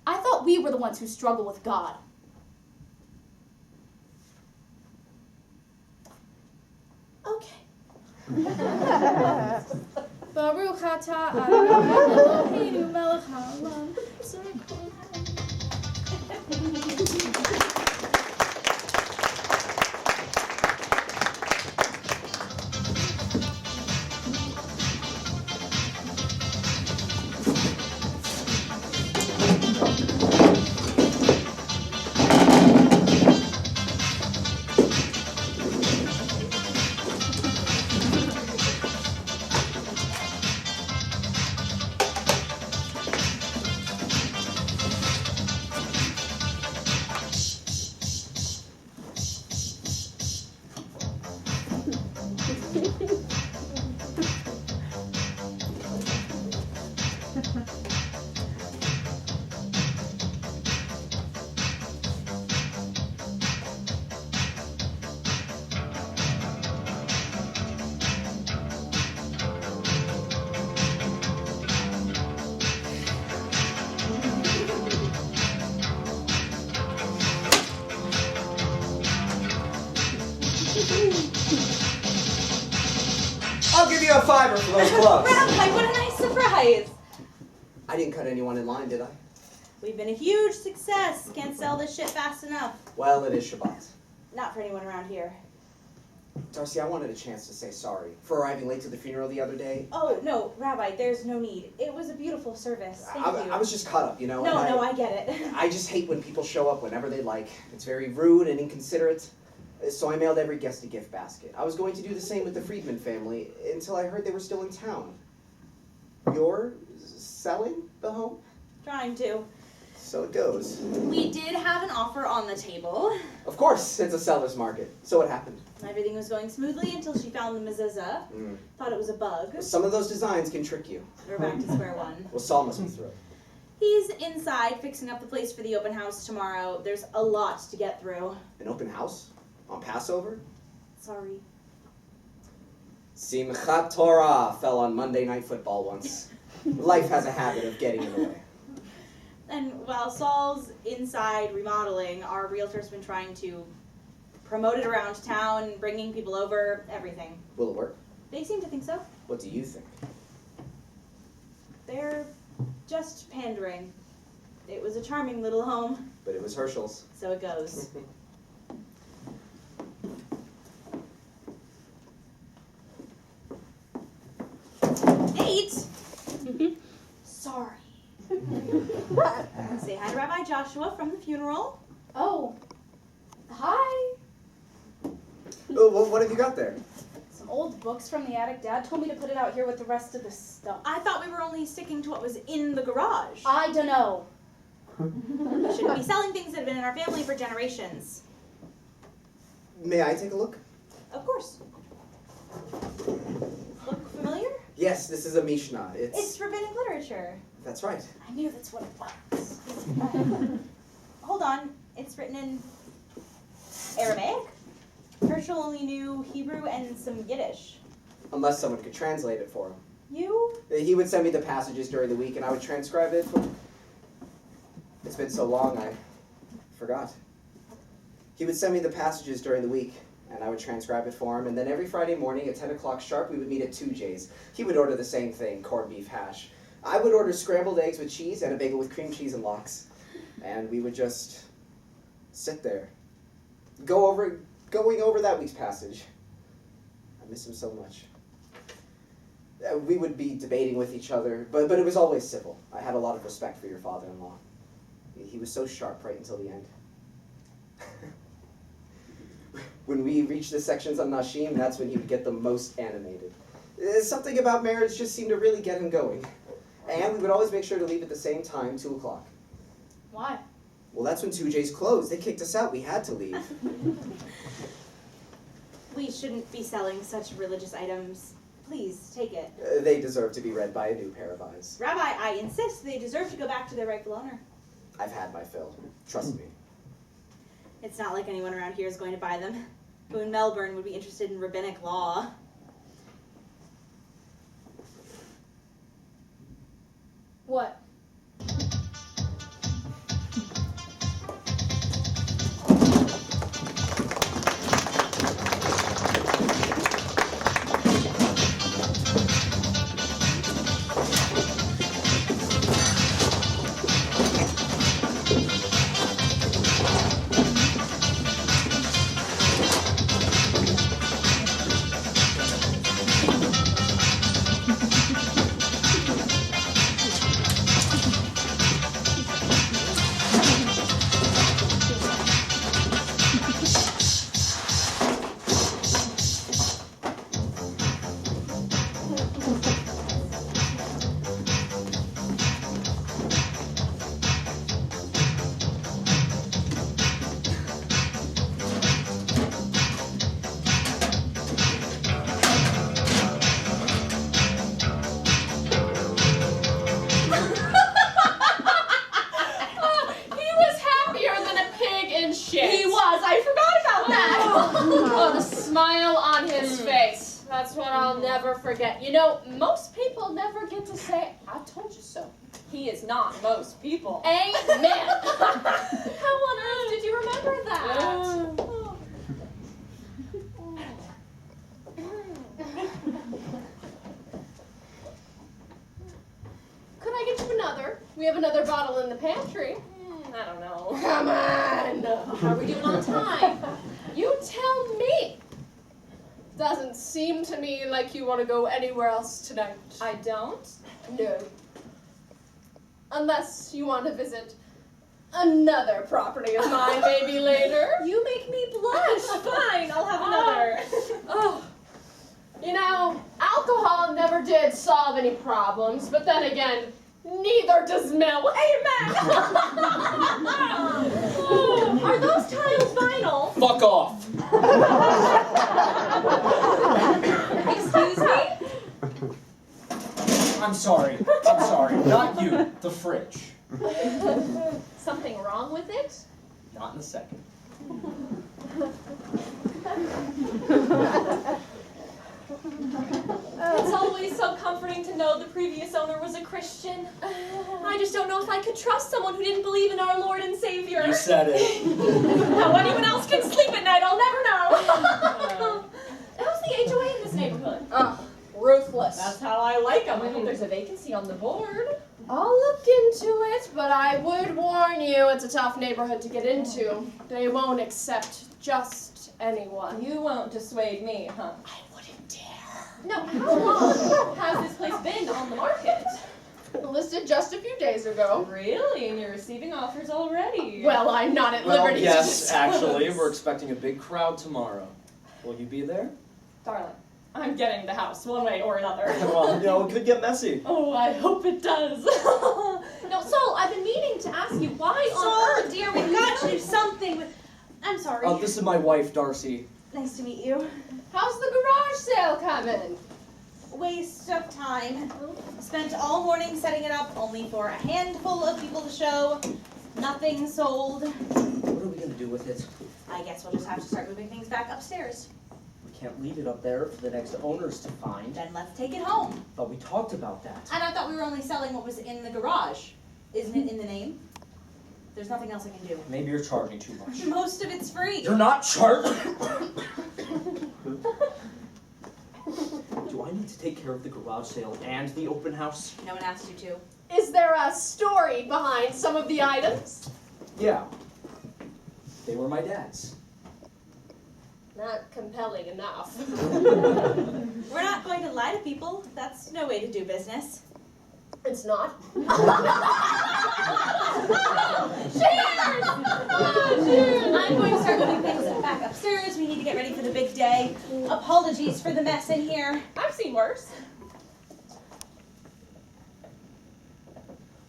K: I thought we were the ones who struggle with God. Okay. Baruch atah Adonai Eloheinu melech haolam.
E: I'll give you a $5 for those gloves.
I: Rabbi, what a nice surprise.
E: I didn't cut anyone in line, did I?
I: We've been a huge success. Can't sell this shit fast enough.
E: Well, it is Shabbat.
I: Not for anyone around here.
E: Darcy, I wanted a chance to say sorry for arriving late to the funeral the other day.
I: Oh, no, Rabbi, there's no need. It was a beautiful service. Thank you.
E: I was just caught up, you know.
I: No,
E: and
I: I get it.
E: I just hate when people show up whenever they like. It's very rude and inconsiderate. So I mailed every guest a gift basket. I was going to do the same with the Friedman family until I heard they were still in town. You're selling the home?
I: Trying to.
E: So it goes.
I: We did have an offer on the table.
E: Of course, it's a seller's market. So what happened?
I: Everything was going smoothly until she found the mezuzah. Thought it was a bug.
E: Some of those designs can trick you.
I: We're back to square one.
E: Well, Saul must be thrilled.
I: He's inside fixing up the place for the open house tomorrow. There's a lot to get through.
E: An open house? On Passover?
I: Sorry.
E: Simchat Torah fell on Monday Night Football once. Life has a habit of getting in the way.
I: And while Saul's inside remodeling, our realtor's been trying to promote it around town, bringing people over, everything.
E: Will it work?
I: They seem to think so.
E: What do you think?
I: They're just pandering. It was a charming little home.
E: But it was Herschel's.
I: So it goes. Nate! Sorry. Say hi to Rabbi Joshua from the funeral.
K: Oh, hi.
E: Oh, what have you got there?
K: Some old books from the attic. Dad told me to put it out here with the rest of the stuff.
I: I thought we were only sticking to what was in the garage.
K: I don't know.
I: We shouldn't be selling things that have been in our family for generations.
E: May I take a look?
I: Of course. Look familiar?
E: Yes, this is a Mishnah.
I: It's rabbinic literature.
E: That's right.
K: I knew that's what it was.
I: Hold on. It's written in Aramaic? Herschel only knew Hebrew and some Yiddish.
E: Unless someone could translate it for him.
I: You?
E: He would send me the passages during the week and I would transcribe it. It's been so long, I forgot. He would send me the passages during the week and I would transcribe it for him. And then every Friday morning at 10 o'clock sharp, we would meet at 2J's. He would order the same thing, corned beef hash. I would order scrambled eggs with cheese and a bagel with cream cheese and lox. And we would just sit there, going over that week's passage. I miss him so much. We would be debating with each other, but it was always civil. I had a lot of respect for your father-in-law. He was so sharp right until the end. When we reached the sections on Nashim, that's when he would get the most animated. Something about marriage just seemed to really get him going. And we would always make sure to leave at the same time, 2 o'clock.
K: Why?
E: Well, that's when 2J's closed. They kicked us out. We had to leave.
I: We shouldn't be selling such religious items. Please, take it.
E: They deserve to be read by a new pair of eyes.
I: Rabbi, I insist they deserve to go back to their rightful owner.
E: I've had my fill. Trust me.
I: It's not like anyone around here is going to buy them. Who in Melbourne would be interested in rabbinic law?
K: What?
H: Forget. You know, most people never get to say, I told you so. He is not most people.
K: Amen.
H: How on earth did you remember that? Could I get you another? We have another bottle in the pantry. I don't know. Come on. How are we doing on time? You tell me. Doesn't seem to me like you want to go anywhere else tonight. I don't? No. Unless you want to visit another property of mine maybe later.
I: You make me blush. Fine, I'll have another.
H: Oh. You know, alcohol never did solve any problems, but then again, Neither does Mel.
I: Amen! Are those tiles vinyl?
D: Fuck off.
I: Excuse me?
L: I'm sorry. Not you, the fridge.
H: Something wrong with it?
L: Not in a second.
H: It's always so comforting to know the previous owner was a Christian. I just don't know if I could trust someone who didn't believe in our Lord and Savior.
L: You said it.
H: How anyone else can sleep at night, I'll never know. How's the HOA in this neighborhood? Ruthless. That's how I like them. I hope there's a vacancy on the board. I'll look into it, but I would warn you, it's a tough neighborhood to get into. They won't accept just anyone. You won't dissuade me, huh? I wouldn't dare. No, how long has this place been on the market? Listed just a few days ago. Really? And you're receiving offers already? Well, I'm not at liberty to
L: Yes,
H: disclose.
L: actually, we're expecting a big crowd tomorrow. Will you be there?
H: Darling, I'm getting the house one way or another.
L: Well, it could get messy.
H: Oh, I hope it does. No, Sol, I've been meaning to ask you why on earth...
I: Dear, we've got to do something with... I'm sorry.
L: Oh, this is my wife, Darcy.
I: Nice to meet you.
H: How's the garage sale coming?
I: Waste of time. Spent all morning setting it up, only for a handful of people to show. Nothing sold.
G: What are we gonna do with it?
I: I guess we'll just have to start moving things back upstairs.
G: We can't leave it up there for the next owners to find.
I: Then let's take it home.
G: But we talked about that.
I: And I thought we were only selling what was in the garage. Isn't it in the name? There's nothing else I can do.
G: Maybe you're charging too much.
I: Most of it's free.
G: You're not charging! Do I need to take care of the garage sale and the open house?
I: No one asked you to.
H: Is there a story behind some of the items?
G: Yeah. They were my dad's.
H: Not compelling enough.
I: We're not going to lie to people. That's no way to do business.
H: It's not.
I: Cheers! I'm going to start moving things back upstairs. We need to get ready for the big day. Apologies for the mess in here.
H: I've seen worse.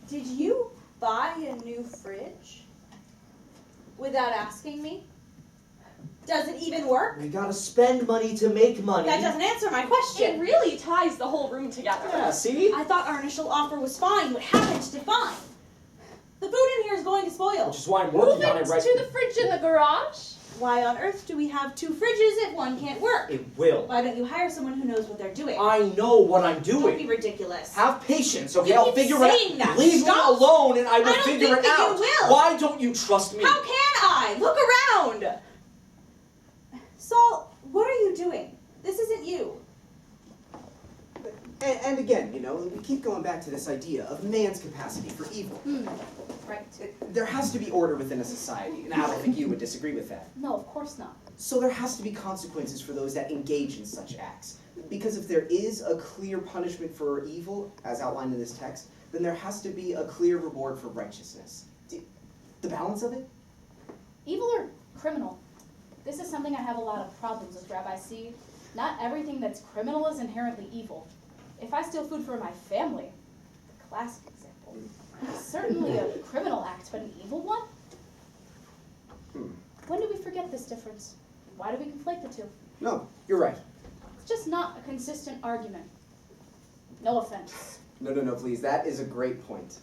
I: Did you buy a new fridge? Without asking me? Does it even work?
G: We gotta spend money to make money.
I: That doesn't answer my
H: It
I: question.
H: really ties the whole room together.
G: Yeah, see?
I: I thought our initial offer was fine. What happened to define? The food in here is going to spoil.
G: Which is why I'm
H: Move
G: working on
H: it
G: it right
H: to the fridge in the garage.
I: Why on earth do we have two fridges if one can't work?
G: It will.
I: Why don't you hire someone who knows what they're doing?
G: I know what I'm
I: Don't
G: doing.
I: be ridiculous.
G: Have patience, okay?
I: You
G: I'll
I: keep
G: figure
I: saying
G: it
I: that.
G: out. Leave
I: Stop.
G: me alone and I will
I: I don't
G: figure
I: think
G: it
I: that you
G: out.
I: will.
G: Why don't you trust me?
I: How can I? Look around. Saul, what are you doing? This isn't you.
E: And again, you know, we keep going back to this idea of man's capacity for evil.
K: Right.
E: There has to be order within a society, and I don't think you would disagree with that.
K: No, of course not.
E: So there has to be consequences for those that engage in such acts. Because if there is a clear punishment for evil, as outlined in this text, then there has to be a clear reward for righteousness. The balance of it?
K: Evil or criminal? This is something I have a lot of problems with, Rabbi. See, not everything that's criminal is inherently evil. If I steal food for my family, the classic example, it's certainly a criminal act, but an evil one? When do we forget this difference? Why do we conflate the two?
E: No, you're right.
K: It's just not a consistent argument. No offense.
E: No, please. That is a great point.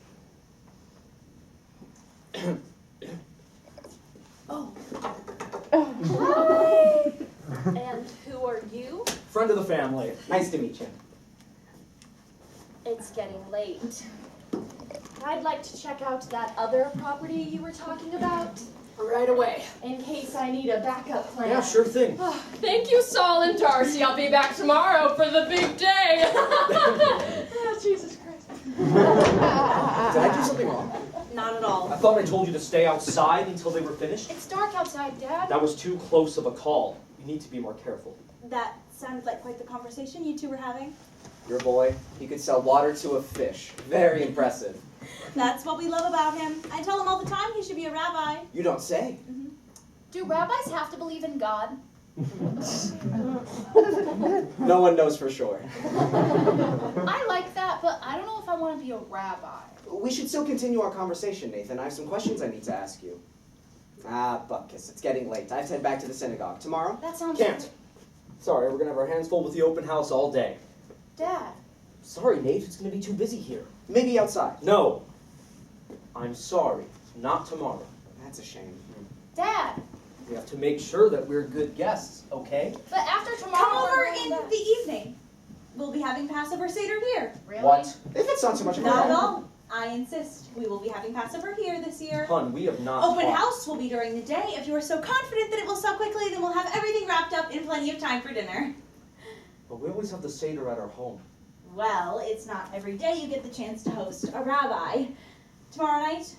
K: Oh.
H: Hi. And who are you?
G: Friend of the family.
E: Nice to meet you.
H: It's getting late. I'd like to check out that other property you were talking about. Right away, in case I need a backup plan.
G: Yeah, sure thing.
H: Thank you, Saul and Darcy. I'll be back tomorrow for the big day. Oh, Jesus Christ.
G: Did I do something wrong?
I: Not at all.
G: I thought I told you to stay outside until they were finished.
K: It's dark outside, Dad.
G: That was too close of a call. You need to be more careful.
I: That sounded like quite the conversation you two were having.
E: Your boy, he could sell water to a fish. Very impressive.
I: That's what we love about him. I tell him all the time he should be a rabbi.
E: You don't say.
K: Do rabbis have to believe in God?
E: No one knows for sure.
K: I like that, but I don't know if I want to be be a rabbi.
E: We should still continue our conversation, Nathan. I have some questions I need to ask you. Bupkis, it's getting late. I have to head back to the synagogue. Tomorrow?
K: That sounds
G: Can't. Sorry, we're gonna have our hands full with the open house all day.
K: Dad.
G: Sorry, Nate, it's gonna be too busy here.
E: Maybe outside.
G: No. I'm sorry. Not tomorrow.
E: That's a shame.
K: Dad.
G: We have to make sure that we're good guests, okay?
K: But after tomorrow,
I: Come over
K: we're
I: in
K: going to-
I: the evening. We'll be having Passover Seder here.
K: Really?
G: What?
E: If it's not too much of a
I: Not at
E: problem.
I: all. I insist. We will be having Passover here this year.
G: Hun, we have not
I: Open
G: talked.
I: house will be during the day. If you are so confident that it will sell quickly, then we'll have everything wrapped up in plenty of time for dinner.
G: But we always have the Seder at our home.
I: Well, it's not every day you get the chance to host a rabbi. Tomorrow night?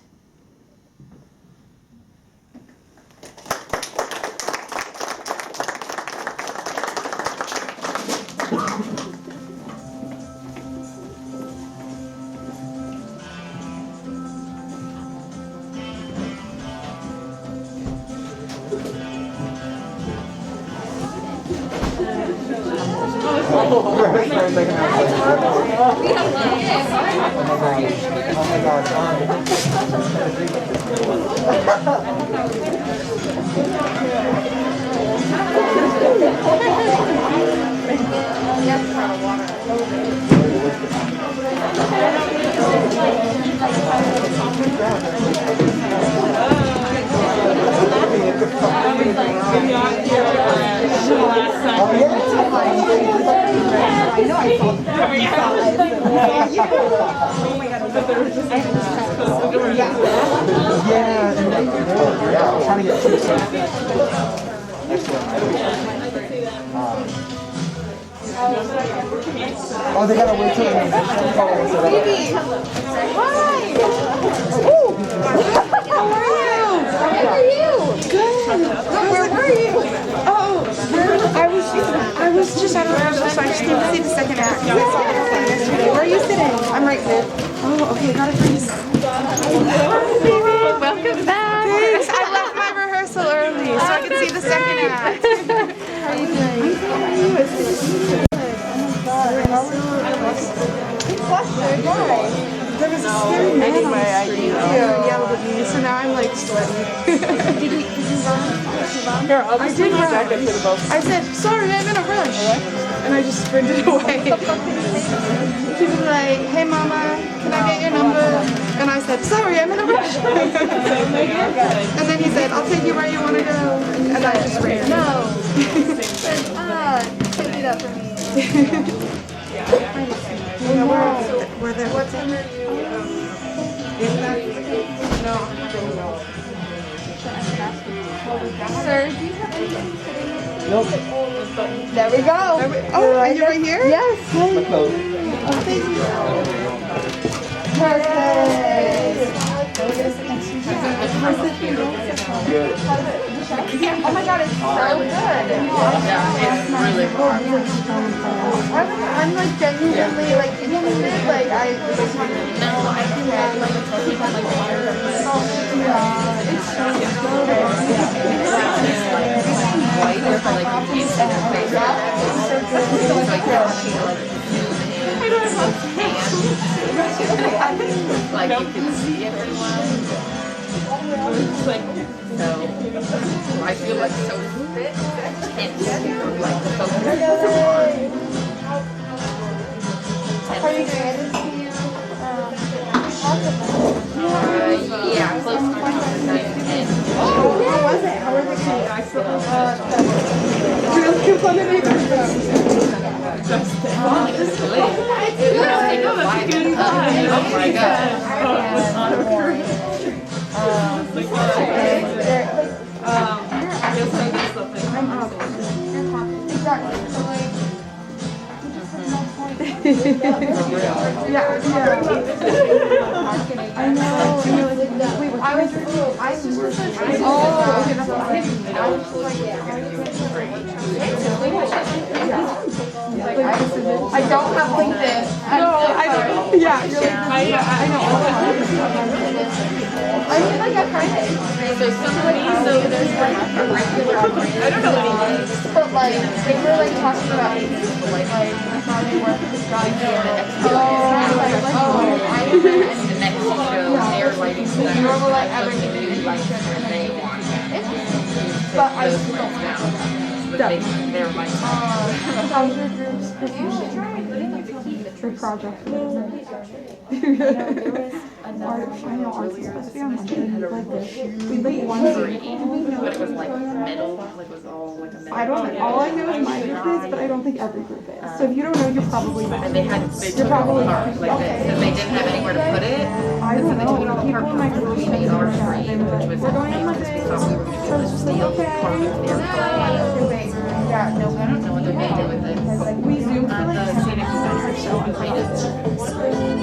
C: Oh, they gotta wait till the
A: Baby! Hi! Ooh. How are you? How are you? Good. Where were you? Oh, I was just at a rehearsal, so I just came to see the second act. Where are you sitting? I'm right here. Oh, okay, got it, please. Hi, baby. Welcome back. Thanks. I left my rehearsal early so I could see the second act. How are you doing? How are you? It's good. Flustered, why? There was a scary man on the street who yelled at me, so now I'm like sweating. Did you run? Here, I did run. I said, sorry, I'm in a rush. And I just sprinted away. He was like, hey mama, can I get your number? And I said, sorry, I'm in a rush. And then he said, I'll take you where you want to go. And I just ran. No. Can't do that for me. We're there. What time are you? No. Sir, do you have anything sitting? Nope. There we go. Oh, are you right here? Yes. Oh, thank you. Perfect. Oh my god, it's so good.
B: It's really hard.
A: I'm like genuinely like interested. Like I
B: No, I can like keep on like water.
A: it's so good.
B: White or for like you can't see their face. So like you're watching like I don't have hands. Like you can see everyone. So I feel like so fit. Tense. Like the focus is on.
A: Are you ready to see you?
B: Yeah, close to 9 to 10.
A: Oh, how was it? How were the kids?
B: Oh my god.
A: Exactly. So like, I know. I was just I don't have LinkedIn. No, I don't. Yeah, you're like, I know. I mean, like a friend.
B: So there's like a regular
A: I don't know what he means. But like, they were like talking about like how they work with drawing here. Oh, I But I
B: those friends now. But they're like,
A: how's your group's for project? I know ours is supposed to be on Monday. We like one
B: but it was like middle, like it was all like a middle.
A: I don't know. All I know is my group is, but I don't think every group is. So if you don't know, you're probably not.
B: And they took it all apart like this because they didn't have anywhere to put it.
A: I don't know.
B: People
A: People in my group
B: we made our stream, which was
A: we're going on
B: amazing.
A: Monday.
B: We thought we were going to be able to steal part of their play.
A: Yeah,
B: No, I don't know what they're going to do with it.
A: we zoomed for
B: The
A: like
B: scenic designer so creative.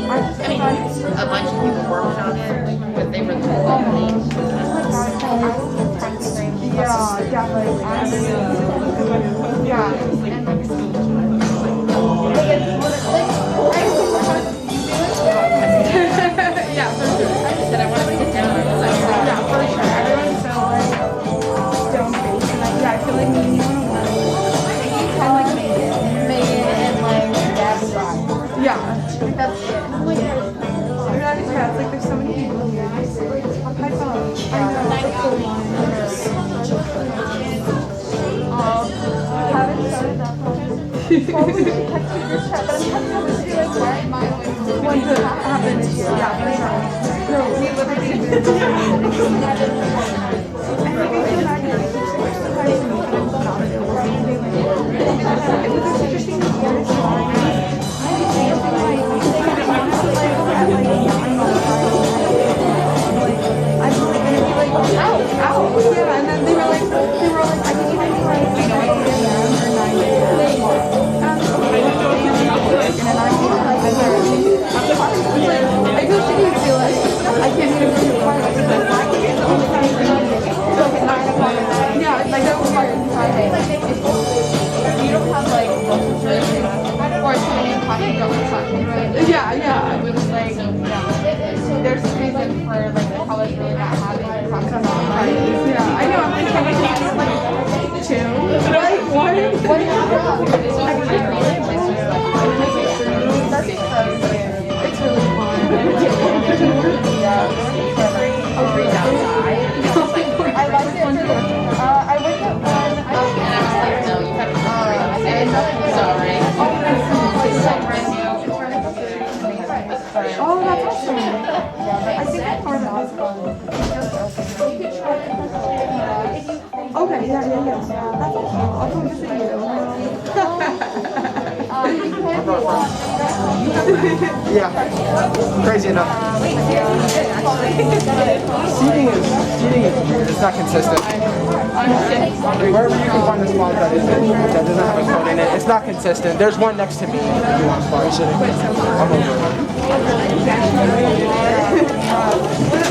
A: I
B: mean, a bunch of people worked on it, but they were the only.
A: yeah, definitely. Yeah. Yeah, for sure.
B: That I want to sit down and
A: Yeah, for sure. Everyone's so like stone-faced, and yeah, I feel like me and you want to work. And like made it and like Gabby. Yeah, that's it. Like, yeah, it's like there's so many people here. High five. I know. That's so long. Haven't started that project. Well, we should text you group chat, but I'm having to do like one to happen this year. Yeah, for sure. No, we literally did. And like I feel like sometimes we not available. It was just interesting to hear his lines. Yeah, and then they were like, I can either do like 8 a.m. or 9 a.m. I feel shitty to feel like I can't even go to the park because I'm not going to get the only time for me. So it's 9 o'clock. Yeah, it's like that was hard on Friday. You don't have like or it's when you talk about the time, right? Yeah, yeah. It was like, there's a reason for like the college really not having classes on Fridays. Yeah, I know. I'm like, can we just like 2? Like, what is happening? That's because it's really fun. Yeah. I liked it. I went to one.
B: And I was like, no, you have to sorry.
A: Oh, that's awesome. I think that part of that was fun. Okay, yeah. That's awesome. I'll come visit you.
M: Yeah, crazy enough. Seating is weird. It's not consistent. Wherever you can find a spot that doesn't have a phone in it, it's not consistent. There's one next to me. If you want a spot sitting, I'm over it.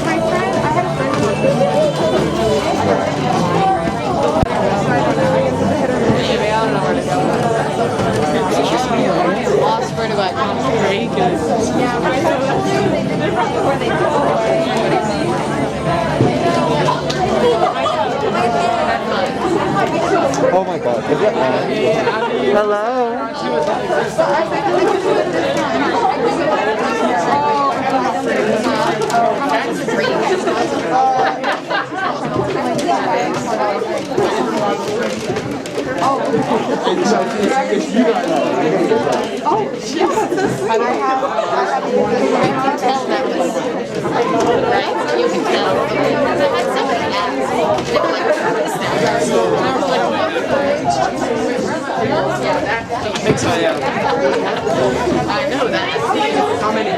A: My friend, I had a friend who
B: Lost, where do I go? Very good.
M: Oh my god, is it on? Hello?
A: Oh, yeah, that's so sweet. And I have
B: You can tell that was right. You can tell. Because I had somebody ask. They were like, and I was like, yeah, that's I know that.
M: How many?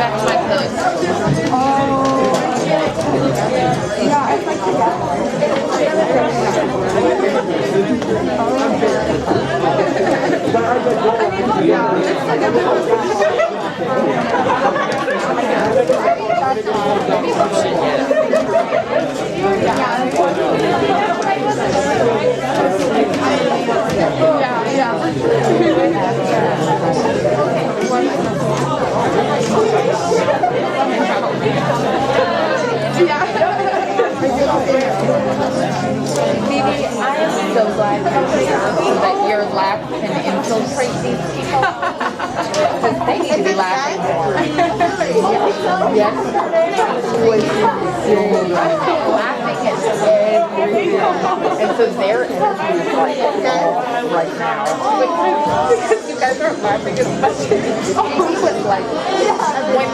B: Back to my post.
A: Yeah, it's like
B: Baby, I am so so glad that your laugh can infiltrate these people. Because they need to be laughing more. Yesterday was insane. Laughing at everything. And so their energy is like right now. Because you guys aren't laughing as much. He was like, went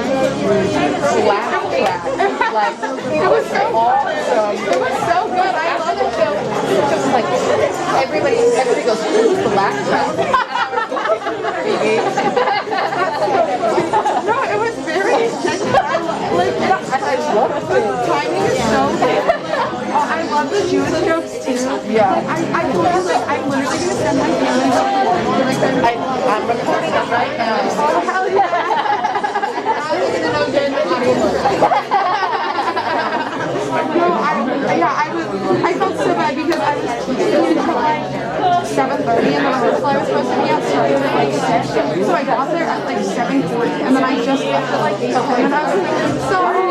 B: laugh track. Like, it was so awesome. It was so good. I love it. It was like, everybody goes, who's the laugh track?
A: No, it was very intentional. I love it. The timing is so good. I love the Jewish jokes too.
B: Yeah.
A: I told you, like, I'm literally gonna send my family
B: I'm recording it right now.
A: Oh, hell yeah. I felt so bad because I was teaching until like 7:30 and the rehearsal I was supposed to be at started at like 6. So I got there at like 7:40 and then I just left at like 7 and I was like, I'm sorry.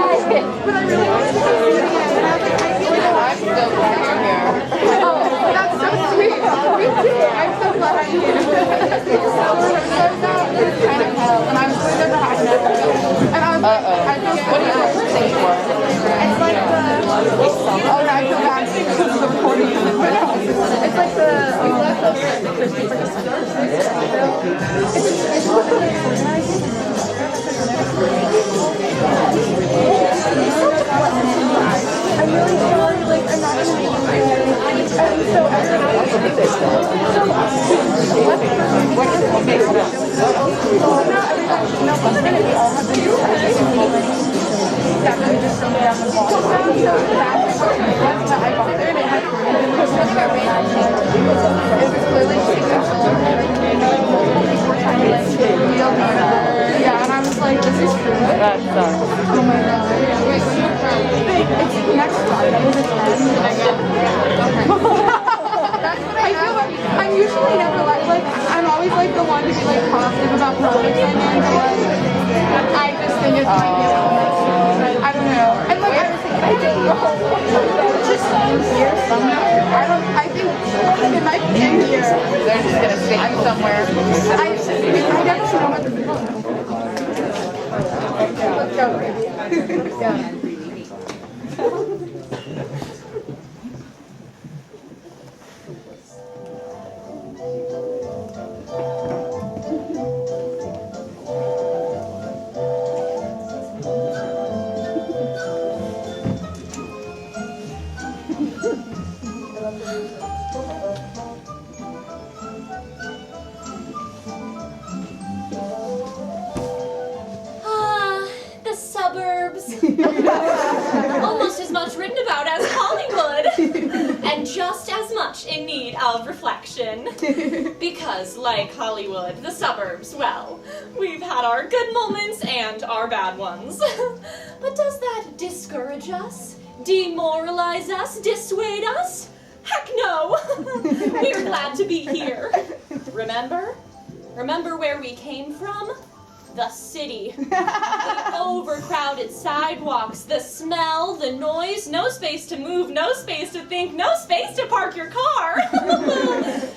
A: But I really wanted to go see it again. And I was like, I feel like
B: I'm so glad you're here.
A: Oh, that's so sweet. Me too. I'm so glad I'm here. Kind of hell, and I was going there for half an hour. And I was like, I feel so
B: What are you listening for?
A: It's like the, oh yeah, I feel bad because of the recording. It's like the, we left the Christmas like a I'm really sorry, like, I'm not going to be and so yeah, and I was like, this is true.
B: That sucks.
A: Oh my god. It's next Friday, the 10th. I feel like I'm usually never like I'm always like the one to be like positive about projects I'm in, but like I just think it's my I don't know. And like I was thinking, I don't know. Just here somewhere. I think it might be in here.
B: They're just gonna stick you somewhere.
A: I never know what to do. Let's go, baby. Let's go.
H: The suburbs. Almost as much written about as Hollywood. And just as much in need of reflection. Because, like Hollywood, the suburbs, well, we've had our good moments and our bad ones. But does that discourage us? Demoralize us? Dissuade us? Heck no! We're glad to be here. Remember? Remember where we came from? The city. The overcrowded sidewalks, the smell, the noise, no space to move, no space to think, no space to park your car.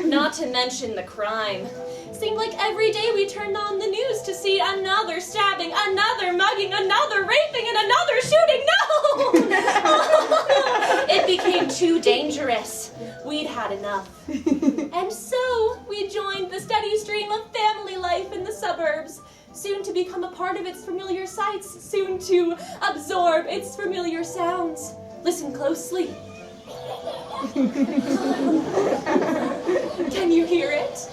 H: Not to mention the crime. Seemed like every day we turned on the news to see another stabbing, another mugging, another raping, and another shooting. No! It became too dangerous. We'd had enough. And so we joined the steady stream of family life in the suburbs. Soon to become a part of its familiar sights, soon to absorb its familiar sounds. Listen closely. Can you hear it?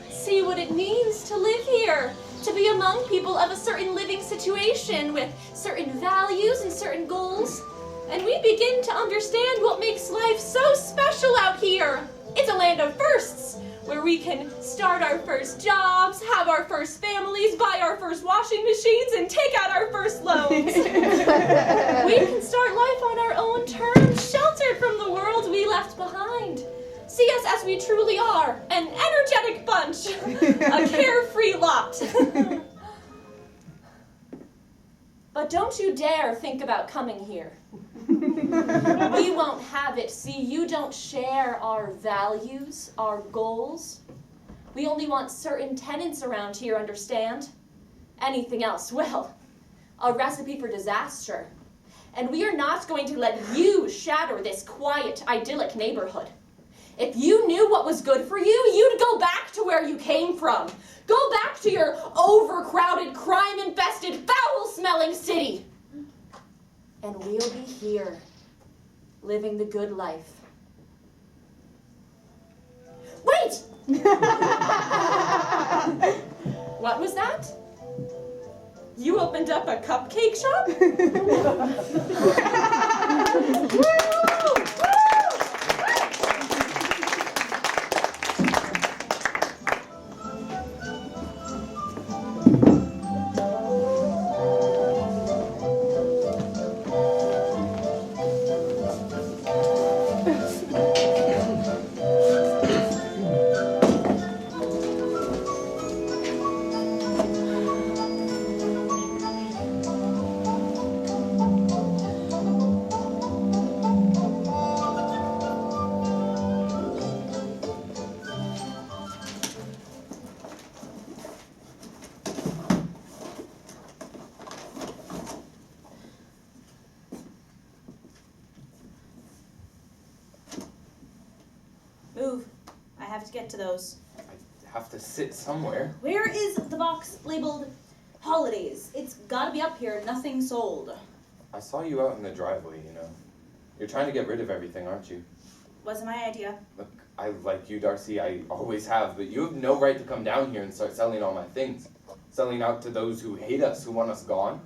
H: See what it means to live here, to be among people of a certain living situation with certain values and certain goals. And we begin to understand what makes life so special out here. It's a land of firsts, where we can start our first jobs, have our first families, buy our first washing machines, and take out our first loans. We can start life on our own terms, sheltered from the world we left behind. See us as we truly are, an energetic bunch, a carefree lot. But don't you dare think about coming here. We won't have it. See, you don't share our values, our goals. We only want certain tenants around here, understand? Anything else, well, a recipe for disaster. And we are not going to let you shatter this quiet, idyllic neighborhood. If you knew what was good for you, you'd go back to where you came from. Go back to your overcrowded, crime-infested, foul-smelling city. And we'll be here, living the good life. Wait! What was that? You opened up a cupcake shop?
I: Move. I have to get to those.
F: I have to sit somewhere.
I: Where is the box labeled holidays? It's gotta be up here. Nothing sold.
F: I saw you out in the driveway, you know. You're trying to get rid of everything, aren't you?
I: Wasn't my idea.
F: Look, I like you, Darcy. I always have. But you have no right to come down here and start selling all my things. Selling out to those who hate us, who want us gone.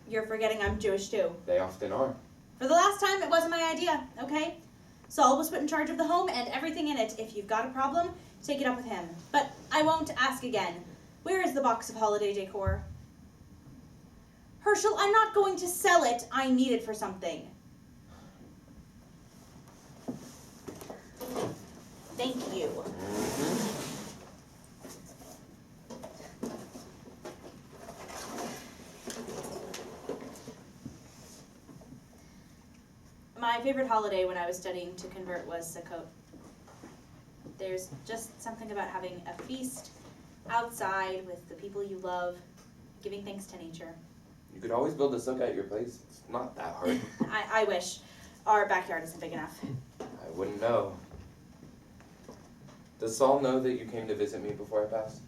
I: You're forgetting I'm Jewish too.
F: They often are.
I: For the last time, it wasn't my idea, okay? Saul was put in charge of the home and everything in it. If you've got a problem, take it up with him. But I won't ask again. Where is the box of holiday decor? Herschel, I'm not going to sell it. I need it for something. Thank you. My favorite holiday when I was studying to convert was Sukkot. There's just something about having a feast outside with the people you love, giving thanks to nature.
F: You could always build a sukkah at your place. It's not that hard.
I: I wish. Our backyard isn't big enough.
F: I wouldn't know. Does Saul know that you came to visit me before I passed?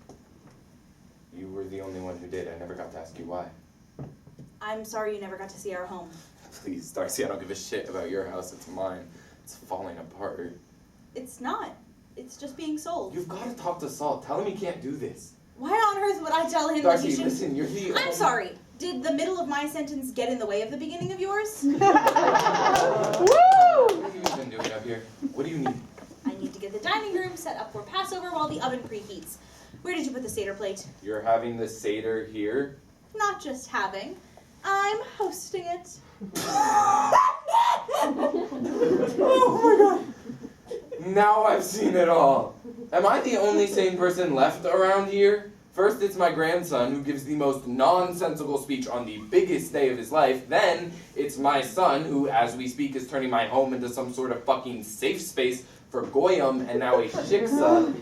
F: You were the only one who did. I never got to ask you why.
I: I'm sorry you never got to see our home.
F: Please, Darcy, I don't give a shit about your house. It's mine. It's falling apart.
I: It's not. It's just being sold.
F: You've got to talk to Saul. Tell him he can't do this.
I: Why on earth would I tell him
F: Darcy,
I: that he should...
F: listen, you're the
I: I'm sorry. Did the middle of my sentence get in the way of the beginning of yours?
F: Woo! What have you been doing up here? What do you need?
I: I need to get the dining room set up for Passover while the oven preheats. Where did you put the Seder plate?
F: You're having the Seder here?
I: Not just having. I'm hosting it.
F: Oh my god! Now I've seen it all. Am I the only sane person left around here? First, it's my grandson who gives the most nonsensical speech on the biggest day of his life. Then, it's my son who, as we speak, is turning my home into some sort of fucking safe space for Goyim, and now a shiksa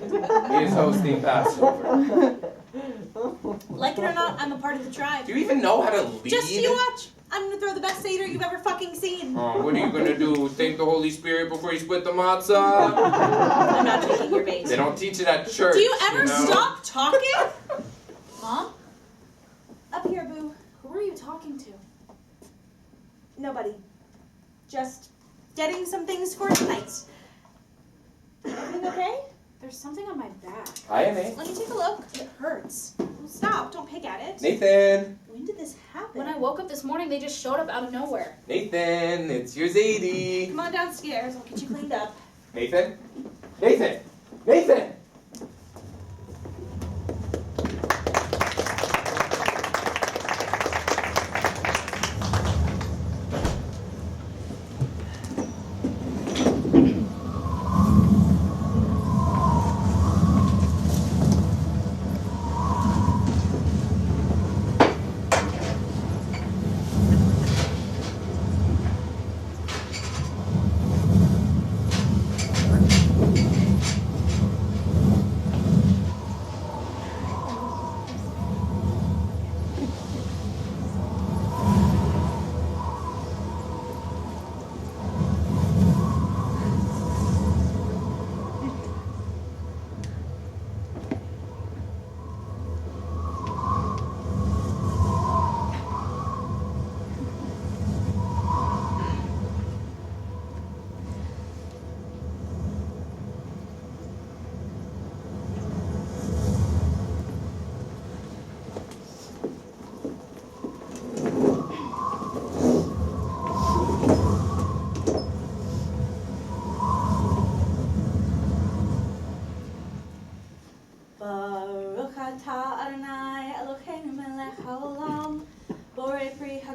F: is hosting Passover.
I: Like it or not, I'm a part of the tribe.
F: Do you even know how to lead?
I: Just you watch. I'm gonna throw the best Seder you've ever fucking seen.
F: Oh, what are you gonna do? Thank the Holy Spirit before you split the matzah?
I: I'm not taking your bait.
F: They don't teach it at church.
I: Do you ever
F: know?
I: stop talking? Mom? Up here, boo.
K: Who are you talking to?
I: Nobody. Just getting some things for tonight. Everything okay?
K: There's something on my back.
F: Hi, Nate.
I: Let me take a look.
K: It hurts.
I: Well, stop. Don't pick at it.
F: Nathan.
I: When did this happen?
K: When I woke up this morning, they just showed up out of nowhere.
F: Nathan, it's your Zadie.
I: Come on downstairs. I'll get you cleaned up.
F: Nathan? Nathan! Nathan!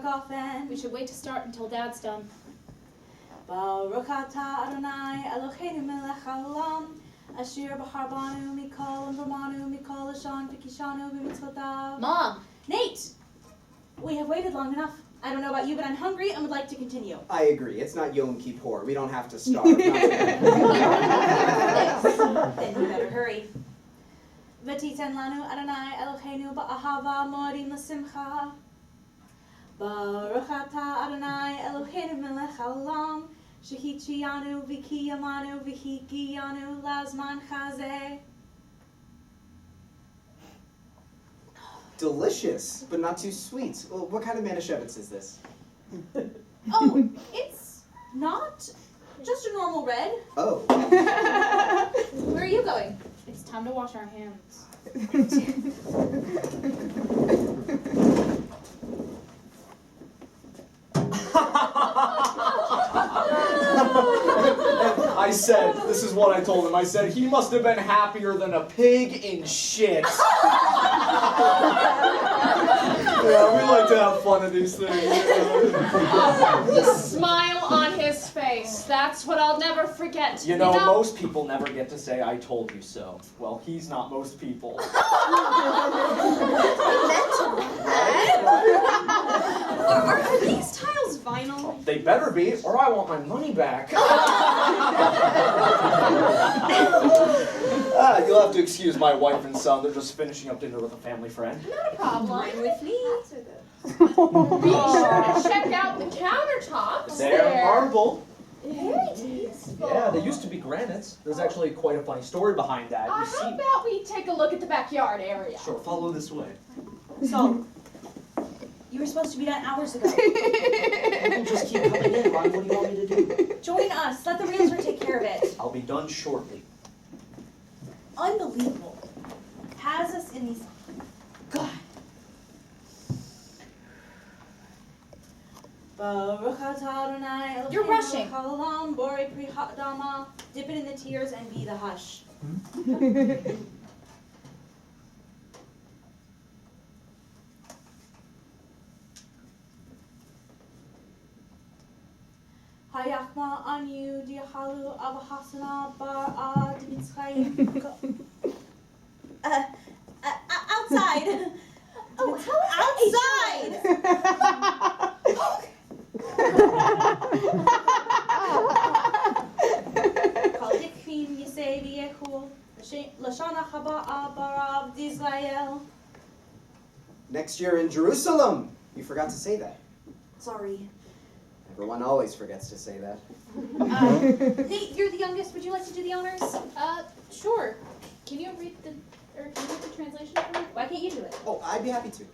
I: Baruch
K: We should wait to start until Dad's done.
I: Atah Adonai Eloheinu melech haolam, asher b'char banu mikol v'manu mikol lashon v'kishanu b'mitzvotav.
K: Mom!
I: Nate! We have waited long enough. I don't know about you, but I'm hungry and would like to continue.
E: I agree. It's not Yom Kippur. We don't have to starve.
I: Then you better hurry. V'titen lanu Adonai Eloheinu ba'ahava morim l'simcha. Baruch atah Adonai Eloheinu melech haolam, shehichiyanu v'kiyamanu v'hikiyanu lazman chazeh.
E: Delicious, but not too sweet. Well, what kind of Manischewitz is this?
I: Oh, it's not just a normal red.
E: Oh.
I: Where are you going?
K: It's time to wash our hands.
L: I said, this is what I told him. I said, he must have been happier than a pig in shit. Yeah, we like to have fun at these things.
H: The smile on his face. That's what I'll never forget.
L: You know, most people never get to say, I told you so. Well, he's not most people.
H: Are these tiles vinyl?
L: They better be, or I want my money back. You'll have to excuse my wife and son. They're just finishing up dinner with a family friend.
H: Not a problem with me. Be sure to check out the countertops.
L: They're marble.
H: Very tasteful.
G: Yeah, they used to be granites. There's actually quite a funny story behind that. You
H: How
G: see,
H: about we take a look at the backyard area?
G: sure, follow this way.
I: So, you were supposed to be done hours ago.
G: People just keep coming in, Ron. What do you want me to do?
I: Join us. Let the realtor take care of it.
G: I'll be done shortly.
I: Unbelievable. Has us in these. God. Baruch atah Adonai Eloheinu
K: You're rushing.
I: melech haolam, borei pri ha'adama. Dip it in the tears and be the hush. Hayachma anu diahalu avahasana bar ad mitzrayim. Outside. Oh, outside. Kol dikfim yisei v'yechul l'shana haba'a barav d'Israel.
E: Next year in Jerusalem. You forgot to say that.
I: Sorry.
E: Everyone always forgets to say that.
I: Nate, you're the youngest. Would you like to do the honors?
K: Sure. Can you read the translation for me?
I: Why can't you do it?
E: Oh, I'd be happy to.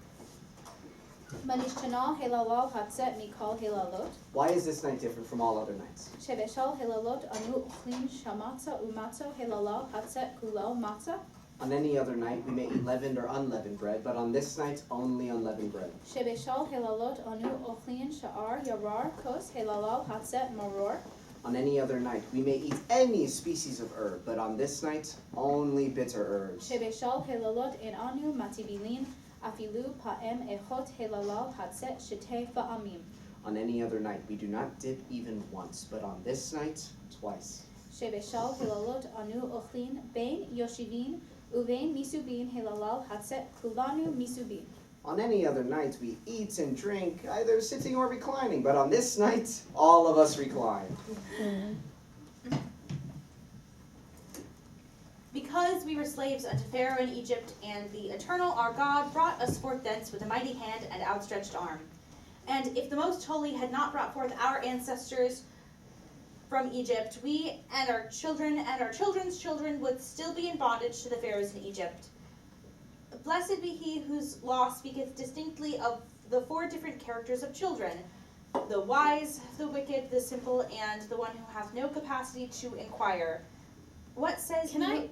K: Manishtanah helalal hatzet mikol helalot.
E: Why is this night different from all other nights?
K: Shebeshal helalot anu uchlin shamatza umatzo helalal hatzet kulal matza.
E: On any other night, we may eat leavened or unleavened bread, but on this night, only unleavened bread.
K: Shebeshal helalot anu ochlin sha'ar yarar kos helalal hatzet maror.
E: On any other night, we may eat any species of herb, but on this night, only bitter herbs.
K: Shebeshal helalot en anu matibilin afilu pa'em echot helalal hatzet shetei fa'amim.
E: On any other night, we do not dip even once, but on this night, twice.
K: Shebeshal helalot anu ochlin bein yoshivin uvein misubin helalal hatzet kulanu misubin.
E: On any other night, we eat and drink, either sitting or reclining, but on this night, all of us recline.
I: Because we were slaves unto Pharaoh in Egypt, and the Eternal our God brought us forth thence with a mighty hand and outstretched arm. And if the Most Holy had not brought forth our ancestors from Egypt, we and our children and our children's children would still be in bondage to the pharaohs in Egypt. Blessed be he whose law speaketh distinctly of the four different characters of children, the wise, the wicked, the simple, and the one who hath no capacity to inquire. What says
K: Can
I: he?
K: I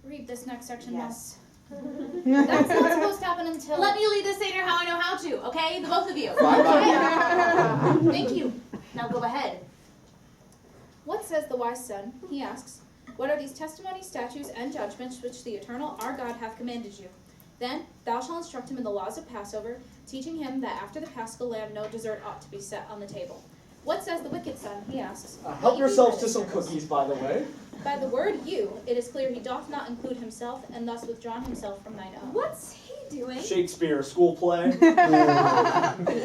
K: read this next section?
I: Yes.
K: That's not supposed to happen until.
I: Let me lead the Seder how I know how to, okay? The both of you.
K: Okay. Thank you.
I: Now go ahead.
K: What says the wise son? He asks. What are these testimonies, statutes, and judgments which the Eternal our God hath commanded you? Then thou shalt instruct him in the laws of Passover, teaching him that after the paschal lamb no dessert ought to be set on the table. What says the wicked son? He asks.
L: Help yourselves to some cookies, by the way.
K: By the word you, it is clear he doth not include himself, and thus withdrawn himself from thine own.
J: What's he doing?
L: Shakespeare, school play.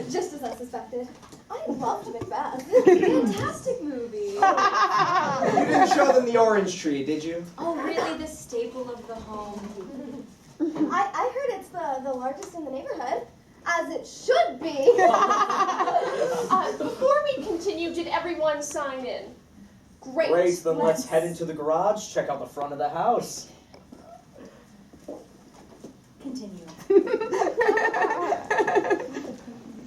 J: Just as I suspected. I loved Macbeth. Fantastic movie.
E: You didn't show them the orange tree, did you?
J: Oh, really? The staple of the home. I heard it's the largest in the neighborhood. As it should be.
H: Before we continue, did everyone sign in?
J: Great.
L: Then let's head into the garage, check out the front of the house.
I: Continue.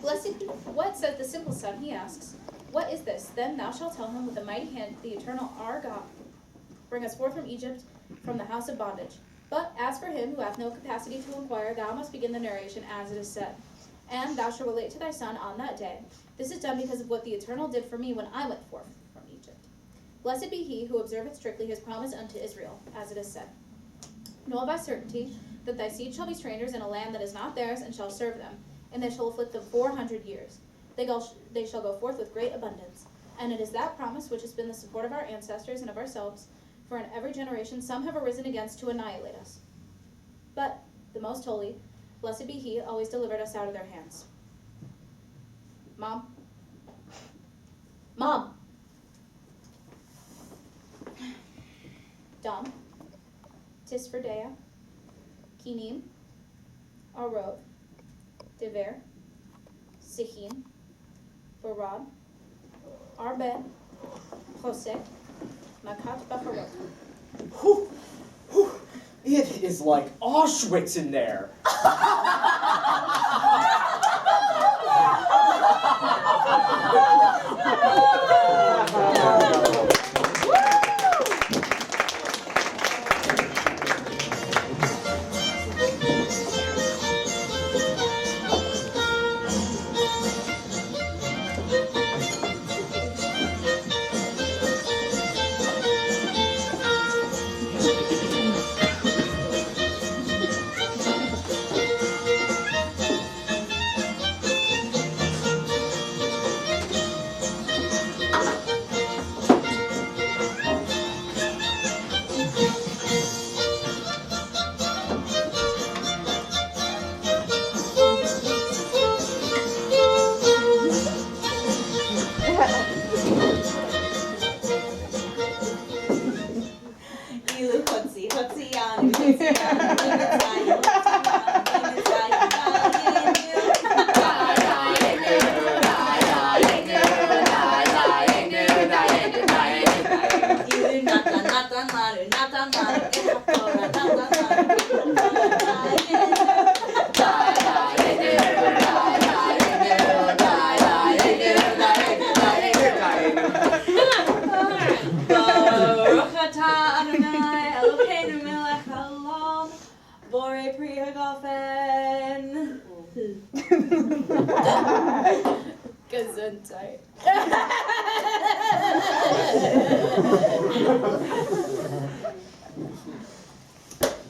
K: Blessed be. What says the simple son? He asks. What is this? Then thou shalt tell him with a mighty hand, the eternal our God, bring us forth from Egypt, from the house of bondage. But as for him who hath no capacity to inquire, thou must begin the narration as it is said. And thou shalt relate to thy son on that day. This is done because of what the Eternal did for me when I went forth from Egypt. Blessed be he who observeth strictly his promise unto Israel, as it is said. Know by certainty that thy seed shall be strangers in a land that is not theirs, and shall serve them, and they shall afflict them 400 years. They shall go forth with great abundance. And it is that promise which has been the support of our ancestors and of ourselves, for in every generation some have arisen against to annihilate us. But the most holy, blessed be he, always delivered us out of their hands. Mom? Mom! Dom? Tisferdea? Kinim? Arov? Dever? Sihin? Barad? Arben? Hosek? Makat Bacharot.
L: It is like Auschwitz in there.
K: Gesundheit.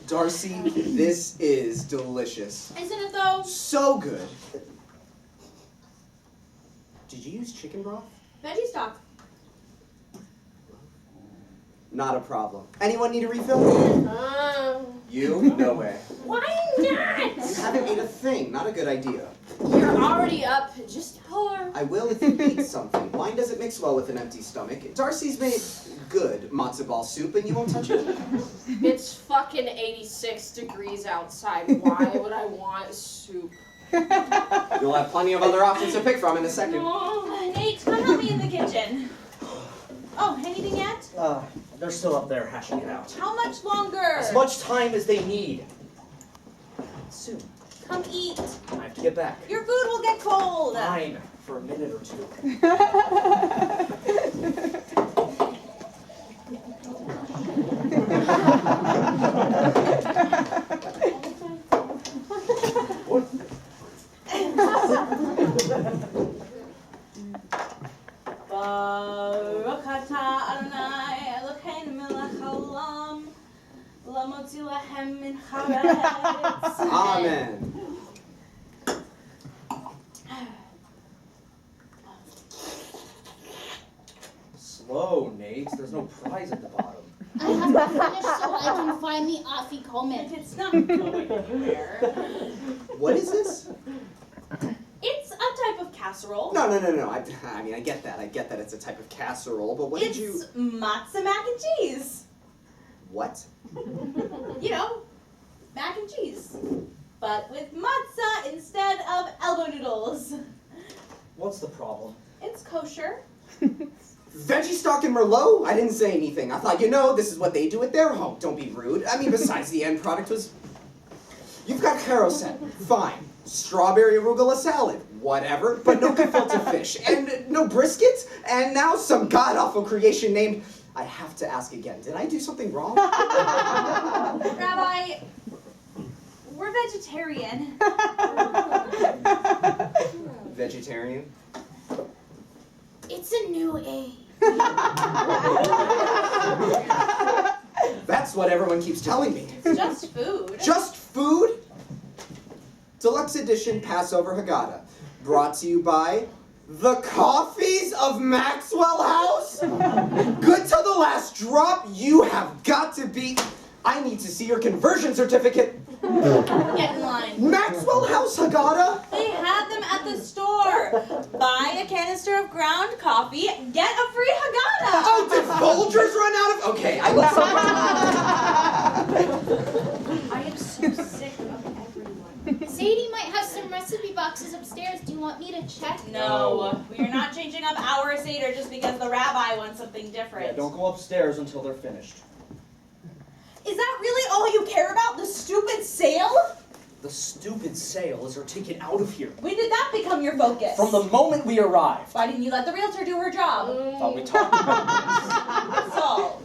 E: Darcy, this is delicious.
K: Isn't it though?
E: So good. Did you use chicken broth?
I: Veggie stock.
E: Not a problem. Anyone need a refill? You? No way.
H: Why not?
E: You haven't ate a thing. Not a good idea.
H: You're already up. Just pour.
E: I will if you eat something. Wine doesn't mix well with an empty stomach. Darcy's made good matzo ball soup, and you won't touch it?
H: It's fucking 86 degrees outside. Why would I want soup?
E: You'll have plenty of other options to pick from in a second.
I: Nate, come help me in the kitchen. Oh, anything yet?
L: They're still up there hashing it out.
I: How much longer?
L: As much time as they need. Soon.
I: Come eat.
L: I have to get back.
I: Your food will get cold.
L: Fine, for a minute or two. What?
I: Baruch atah Adonai Eloheinu melech haolam Allah motzi lahem min charetz.
E: Amen.
G: Slow, Nate. There's no prize at the bottom.
K: I have to finish so I can find the afikomen.
I: It's not going anywhere.
E: What is this?
I: It's a type of casserole.
E: No. I mean, I get that. I get that it's a type of casserole, but what did you...
I: It's matzo mac and cheese.
E: What?
I: You know, mac and cheese. But with matzah instead of elbow noodles.
G: What's the problem?
I: It's kosher.
E: Veggie stock and Merlot? I didn't say anything. I thought, this is what they do at their home. Don't be rude. I mean, besides, the end product was... You've got carousel. Fine. Strawberry arugula salad. Whatever. But no gefilte fish. And no brisket. And now some god-awful creation named... I have to ask again. Did I do something wrong?
I: Rabbi, we're vegetarian.
E: Vegetarian?
K: It's a new age.
E: That's what everyone keeps telling me.
I: It's just food.
E: Just food? Deluxe edition Passover Haggadah. Brought to you by the Coffees of Maxwell House? Good to the last drop. You have got to be... I need to see your conversion certificate.
I: Get in line.
E: Maxwell House Haggadah?
I: They have them at the store. Buy a canister of ground coffee, get a free Haggadah.
E: Oh, did Folgers run out of... Okay, I
I: I am so sick of everyone.
K: Sadie might have some recipe boxes upstairs. Do you want me to check?
I: No, we are not changing up our Seder just because the rabbi wants something different.
G: Yeah, don't go upstairs until they're finished.
I: Is that really all you care about? The stupid sale?
G: The stupid sale is our ticket out of here.
I: When did that become your focus?
G: From the moment we arrived.
I: Why didn't you let the realtor do her job?
G: Thought we talked about this.
I: So.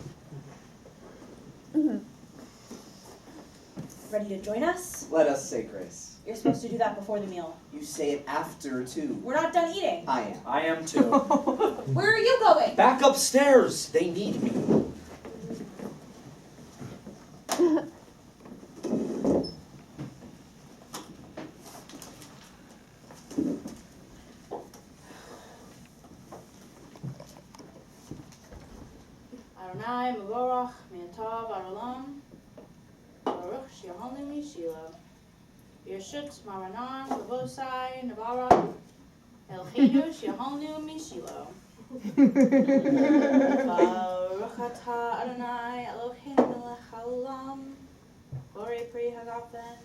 I: Ready to join us?
E: Let us say grace.
I: You're supposed to do that before the meal.
E: You say it after, too.
I: We're not done eating.
E: I am.
G: I am too.
I: Where are you going?
G: Back upstairs. They need me.
K: Adonai Mevorach Mi'atav Arolam Baruch She'ahonu Mishilo Yeshut Maranan Levosai Navarach Elchenu She'ahonu Mishilo Baruch Atah Adonai Eloheinu melech haolam Borei Pri Hagafen.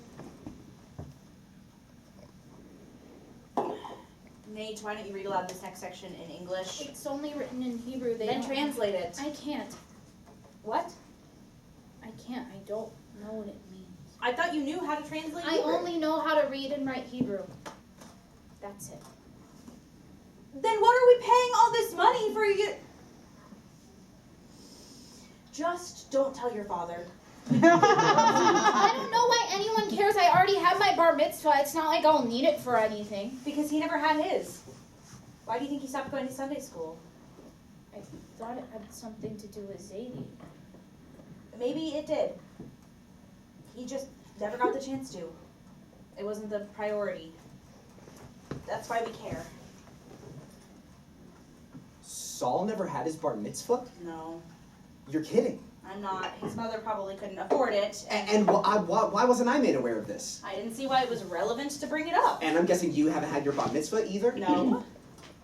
I: Nate, why don't you read aloud this next section in English?
K: It's only written in Hebrew. They
I: Then
K: don't...
I: translate it.
K: I can't.
I: What?
K: I can't. I don't know what it means.
I: I thought you knew how to translate
K: I
I: Hebrew.
K: only know how to read and write Hebrew. That's it.
I: Then what are we paying all this money for you? Just don't tell your father.
K: I don't know why anyone cares. I already have my bar mitzvah. It's not like I'll need it for anything.
I: Because he never had his. Why do you think he stopped going to Sunday school?
K: I thought it had something to do with Zadie.
I: Maybe it did. He just never got the chance to. It wasn't the priority. That's why we care.
E: Saul never had his bar mitzvah?
I: No,
E: You're kidding.
I: I'm not. His mother probably couldn't afford it.
E: And why wasn't I made aware of this?
I: I didn't see why it was relevant to bring it up.
E: And I'm guessing you haven't had your bar mitzvah either?
I: No.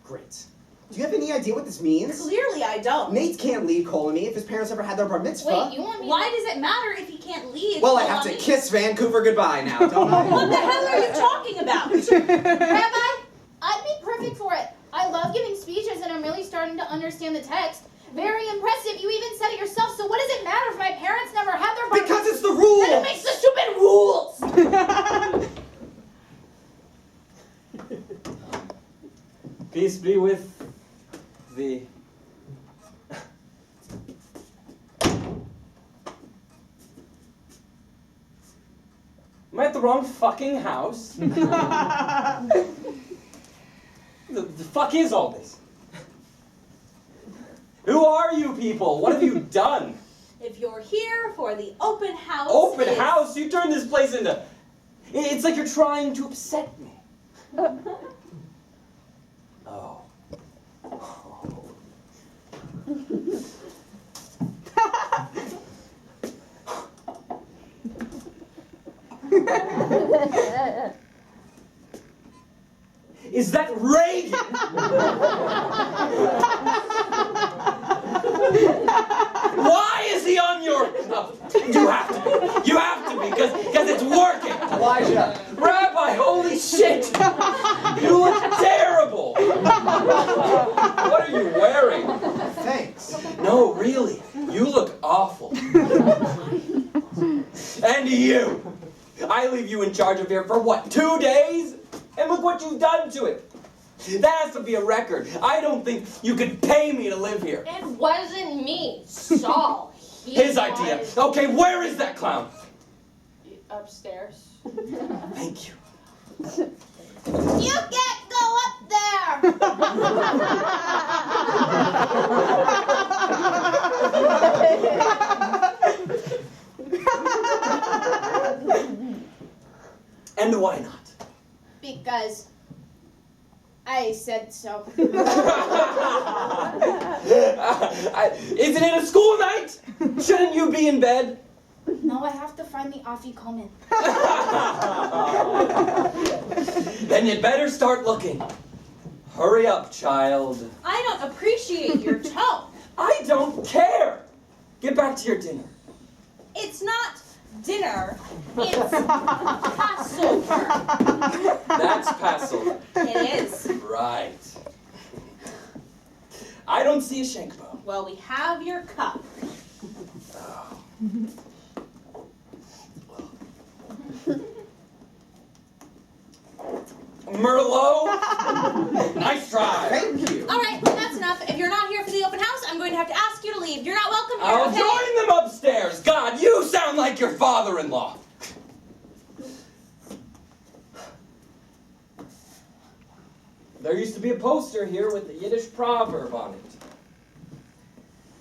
E: Great. Do you have any idea what this means?
I: Clearly I don't.
E: Nate can't lead Colony if his parents ever had their bar mitzvah.
K: Wait, you want me
I: Why does it matter if he can't lead?
E: Well, I have to kiss Vancouver goodbye now, don't I?
I: What the hell are you talking about?
K: Rabbi, I'd be perfect for it. I love giving speeches and I'm really starting to understand the text. Very impressive. You even said it yourself. So what does it matter if my parents never had their bar?
E: Because it's the rules!
K: Then it makes the stupid rules!
D: Peace be with thee. Am I at the wrong fucking house? The fuck is all this? Who are you people? What have you done?
I: if you're here for the open house.
D: Open house? You turned this place into... It's like you're trying to upset me. Oh. Is that Reagan? Why is he on your... You have to be. You have to be, because it's working.
L: Elijah.
D: Rabbi, holy shit! You look terrible! What are you wearing?
L: Thanks.
D: No, really. You look awful. And you! I leave you in charge of here for what, 2 days? And look what you've done to it. That has to be a record. I don't think you could pay me to live here.
H: It wasn't me, Saul.
D: His idea. Okay, where is that clown?
H: Upstairs.
D: Thank you.
J: You can't go up there!
D: And why not?
K: Because I said so.
D: Isn't it a school night? Shouldn't you be in bed?
K: No, I have to find the Afikomen.
D: Then you'd better start looking. Hurry up, child.
I: I don't appreciate your tone.
D: I don't care. Get back to your dinner.
I: It's not dinner. It's Passover.
D: That's Passover.
I: It is.
D: Right. I don't see a shank bone.
I: Well, we have your cup.
D: Oh. Merlot? Nice try.
L: Thank you.
I: All right, that's enough. If you're not here for the open house, I'm going to have to ask you to leave. You're not welcome here,
D: I'll
I: okay?
D: join them upstairs. God, you sound like your father-in-law. There used to be a poster here with the Yiddish proverb on it.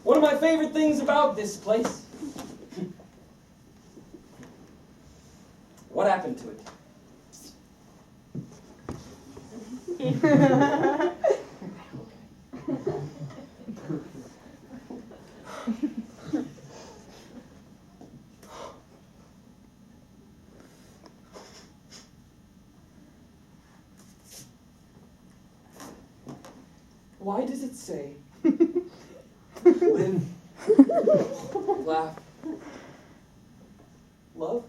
D: One of my favorite things about this place. What happened to it? Why does it say live, laugh, love?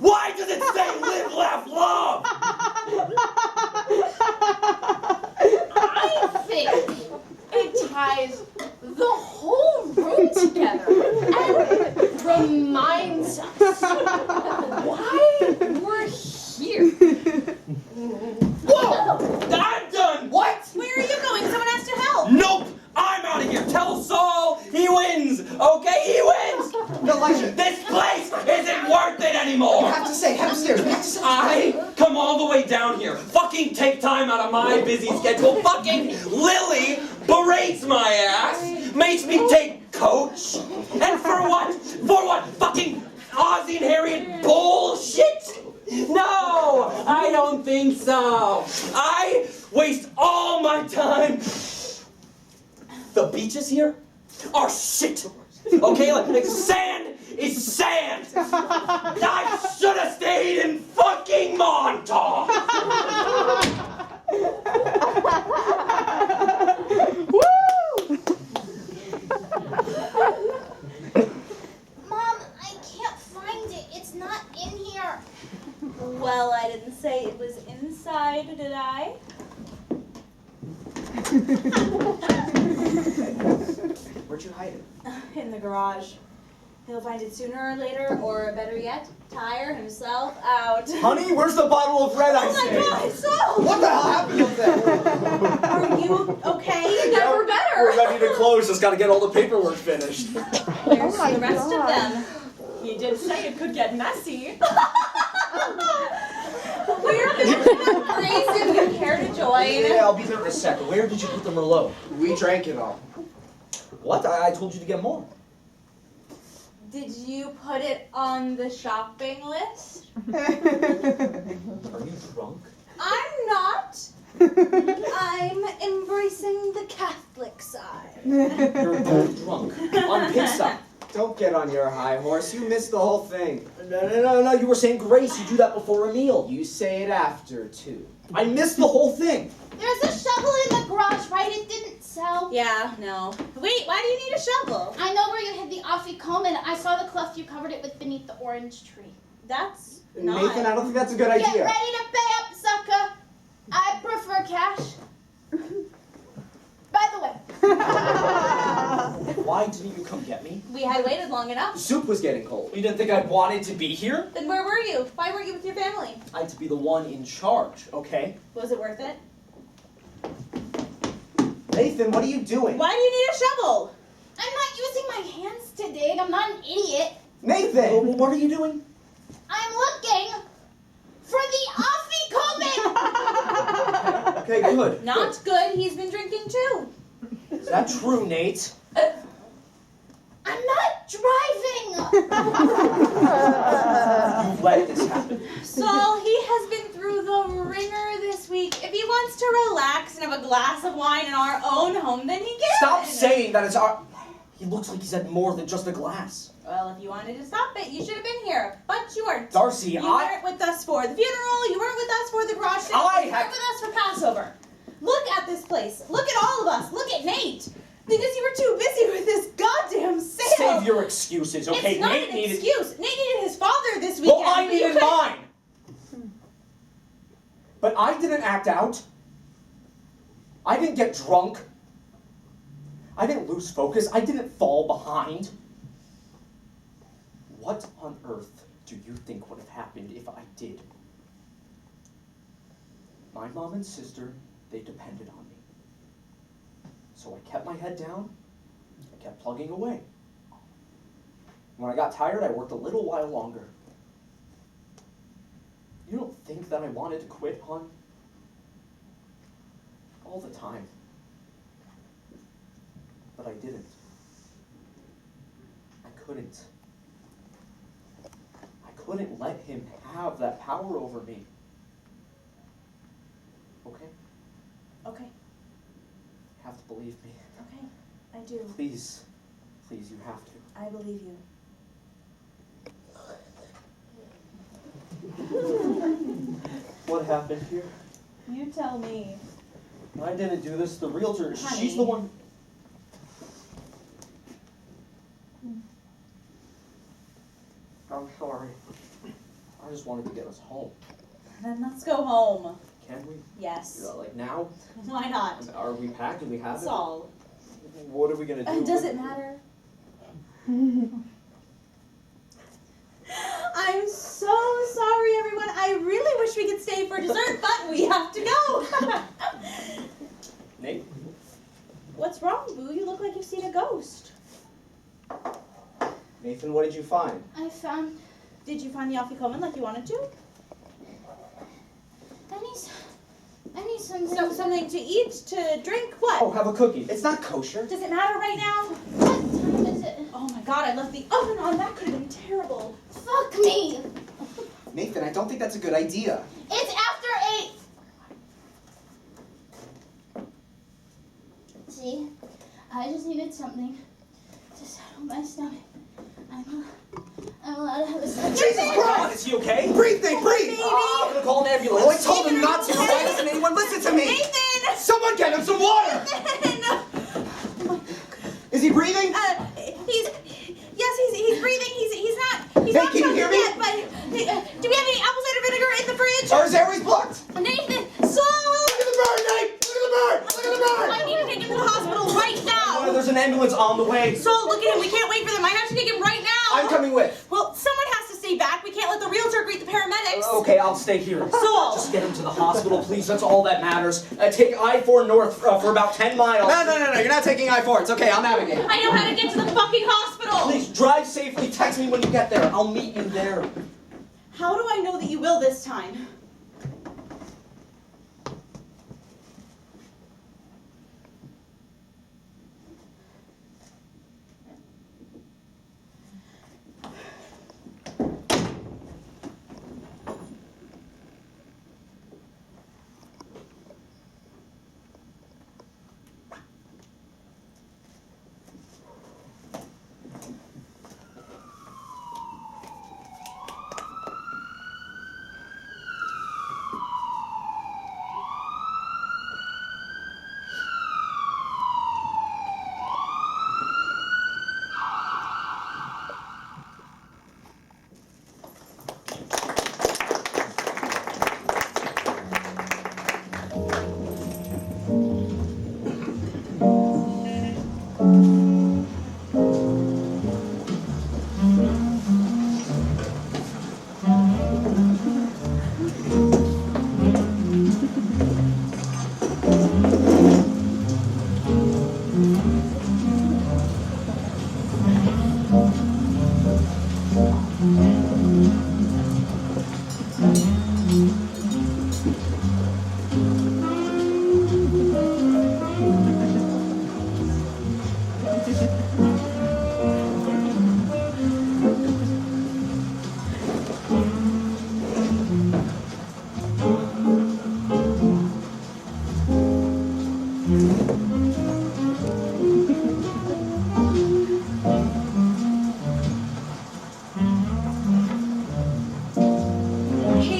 D: Why does it say live, laugh, love?
H: I think it ties the whole room together and reminds us why we're here.
D: Whoa! I'm done! What?
I: Where are you going? Someone has to help.
D: Nope! I'm out of here! Tell Saul he wins! Okay, he wins!
L: Elijah.
D: This place isn't worth it anymore!
L: You have to say, head upstairs. We have to say.
D: I come all the way down here. Fucking take time out of my busy schedule. Fucking Lily berates my ass. Makes me take coach. And for what? For what? Fucking Ozzie and Harriet bullshit? No, I don't think so. I waste all my time. The beaches here are shit. Okay, like sand is sand. I should have stayed in fucking Montauk.
J: Mom, I can't find it. It's not in here.
I: Well, I didn't say it was inside, did I?
L: Where'd you hide it?
I: In the garage. He'll find it sooner or later, or better yet, tire himself out.
L: Honey, where's the bottle of red I
I: Oh my
L: saved?
I: God, so!
L: What the hell happened up there?
I: Are you okay?
H: Never better.
L: We're ready to close. Just got to get all the paperwork finished.
I: Where's the rest of them?
H: You did say it could get messy.
I: We're visiting Grace if you care to join.
G: Yeah, I'll be there in a sec. Where did you put the Merlot?
E: We drank it all.
G: What? I told you to get more.
I: Did you put it on the shopping list?
G: Are you drunk?
I: I'm not. I'm embracing the Catholic side.
G: You're both drunk. On pig side.
E: Don't get on your high horse. You missed the whole thing.
G: No. You were saying grace. You do that before a meal.
E: You say it after, too.
G: I missed the whole thing.
K: There's a shovel in the garage, right? It didn't sell.
I: Yeah, no. Wait, why do you need a shovel?
K: I know where you hid the afikoman. I saw the cleft you covered it with beneath the orange tree.
I: That's not.
E: Nathan, I don't think that's a good
K: Get
E: idea.
K: ready to pay up, sucker. I prefer cash. By the way.
G: Why didn't you come get me?
I: We had waited long
E: The
I: enough.
E: soup was getting cold.
G: You didn't think I wanted to be here?
I: Then where were you? Why weren't you with your family?
G: I had to be the one in charge, okay?
I: Was it worth it?
E: Nathan, what are you doing?
I: Why do you need a shovel?
K: I'm not using my hands to dig. I'm not an idiot.
E: Nathan!
G: What are you doing?
K: I'm looking for the afikoman.
G: Okay, good.
I: Not good. He's been drinking too.
G: Is that true, Nate?
K: I'm not driving.
G: You let this happen.
I: Saul, he has been through the ringer this week. If he wants to relax and have a glass of wine in our own home, then he can.
G: Stop saying that it's our... He looks like he's had more than just a glass.
I: Well, if you wanted to stop it, you should have been here. But you weren't.
G: Darcy,
I: You weren't with us for the funeral. You weren't with us for the garage sale. You weren't with us for Passover. Look at this place. Look at all of us. Look at Nate. Because you were too busy with this goddamn sale.
G: Save your excuses, okay?
I: It's not
G: Nate
I: an
G: needed...
I: excuse. Nate needed his father this weekend.
G: Well, I
I: but you
G: needed
I: couldn't-
G: mine. But I didn't act out. I didn't get drunk. I didn't lose focus. I didn't fall behind. What on earth do you think would have happened if I did? My mom and sister, they depended on me. So I kept my head down. I kept plugging away. When I got tired, I worked a little while longer. You don't think that I wanted to quit, hon? All the time. But I didn't. I couldn't. I couldn't let him have that power over me. Okay?
I: Okay.
G: You have to believe me.
I: Okay. I do.
G: Please. Please, you have to.
I: I believe you.
G: What happened here?
I: You tell me.
G: I didn't do this. The realtor,
I: Honey.
G: she's the one. I'm sorry. I just wanted to get us home.
I: Then let's go home.
G: Can we?
I: Yes.
G: Like now?
I: Why not?
G: Are we packed? Do we have
I: Saul.
G: it? What are we gonna do?
I: Does it matter? I'm so sorry, everyone. I really wish we could stay for dessert, but we have to go.
G: Nate?
I: What's wrong, Boo? You look like you've seen a ghost.
E: Nathan, what did you find?
K: I found.
I: Did you find the afikoman like you wanted to?
K: I need something.
I: So, something to eat, to drink, what?
E: Oh, have a cookie. It's not kosher.
I: Does it matter right now?
K: What time is it?
I: Oh my god, I left the oven on. That could have been terrible.
K: Fuck me.
E: Nathan, I don't think that's a good idea.
K: It's after 8. See, I just needed something to settle my stomach. I'm allowed to have a second.
E: Jesus Christ!
G: Is he okay?
E: Breathe, Nate, breathe!
G: I'm gonna call an ambulance.
E: Oh, I told him not to. Why doesn't anyone listen to me?
I: Nathan!
E: Someone get him some water! Is he breathing?
I: He's breathing. He's not
E: Hey, can you
I: choking
E: hear me?
I: yet, but do we have any apple cider vinegar in the fridge?
E: Or his airways blocked?
I: Nathan, Saul!
E: Look at the bird, Nate! Look at the bird! Look at the bird!
I: I need to take him to the hospital right now.
G: There's an ambulance on the way.
I: Saul, look at him. We can't wait for them. I have to take him right now.
E: I'm coming with.
I: Well, someone has to stay back. We can't let the realtor greet the paramedics.
G: Okay, I'll stay here.
I: Saul!
G: Just get him to the hospital, please. That's all that matters. Take I-4 north for about 10 miles.
E: No. You're not taking I-4. It's okay. I'll navigate.
I: I know how to get to the fucking hospital.
G: Please, drive safely. Text me when you get there. I'll meet you there.
I: How do I know that you will this time?
N: Hey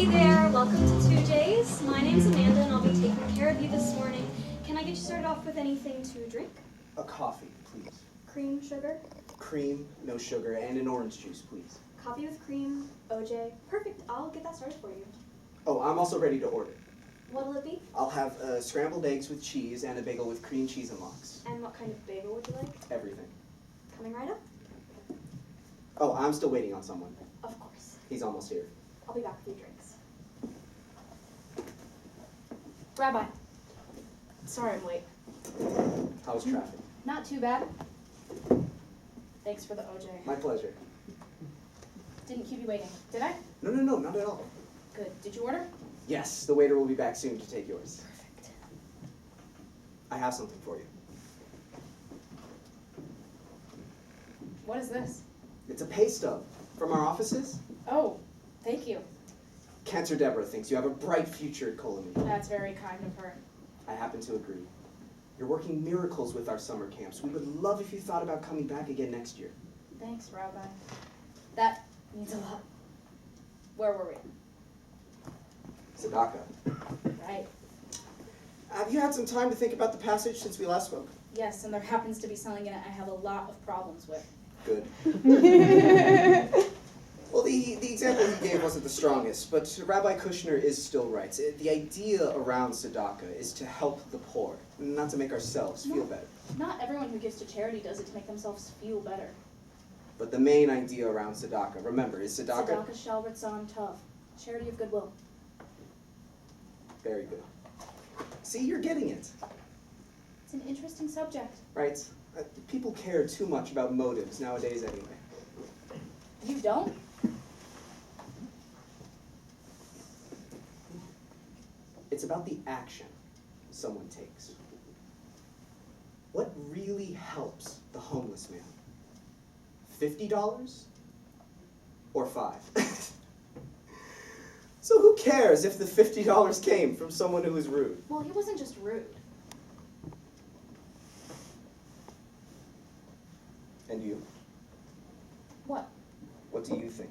N: there, welcome to 2J's. My name's Amanda and I'll be taking care of you this morning. Can I get you started off with anything to drink?
E: A coffee, please.
N: Cream, sugar?
E: Cream, no sugar, and an orange juice, please.
N: Coffee with cream, OJ. Perfect, I'll get that started for you.
E: Oh, I'm also ready to order.
N: What'll it be?
E: I'll have scrambled eggs with cheese and a bagel with cream cheese and lox.
N: And what kind of bagel would you like?
E: Everything.
N: Coming right up?
E: Oh, I'm still waiting on someone.
N: Of course.
E: He's almost here.
N: I'll be back with your drinks.
K: Rabbi. Sorry I'm late.
E: How was traffic?
K: Not too bad. Thanks for the OJ.
E: My pleasure.
K: Didn't keep you waiting, did I?
E: No, not at all.
K: Good. Did you order?
E: Yes, the waiter will be back soon to take yours.
K: Perfect.
E: I have something for you.
K: What is this?
E: It's a pay stub from our offices.
K: Oh, thank you.
E: Cancer Deborah thinks you have a bright future at Colony.
K: That's very kind of her.
E: I happen to agree. You're working miracles with our summer camps. We would love if you thought about coming back again next year.
K: Thanks, Rabbi. That means a lot. Where were we?
E: Tzedakah.
K: Right.
E: Have you had some time to think about the passage since we last spoke?
K: Yes, and there happens to be something in it I have a lot of problems with.
E: Good. Well, the example he gave wasn't the strongest, but Rabbi Kushner is still right. The idea around tzedakah is to help the poor, not to make ourselves feel better.
K: Not everyone who gives to charity does it to make themselves feel better.
E: But the main idea around tzedakah, remember, is tzedakah...
K: Tzedakah shel ritzon tov. Charity of goodwill.
E: Very good. See, you're getting it.
K: It's an interesting subject.
E: Right? People care too much about motives nowadays anyway.
K: You don't?
E: It's about the action someone takes. What really helps the homeless man? $50 or $5? So who cares if the $50 came from someone who was rude?
K: Well, he wasn't just rude.
E: And you?
K: What?
E: What do you think?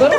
B: Little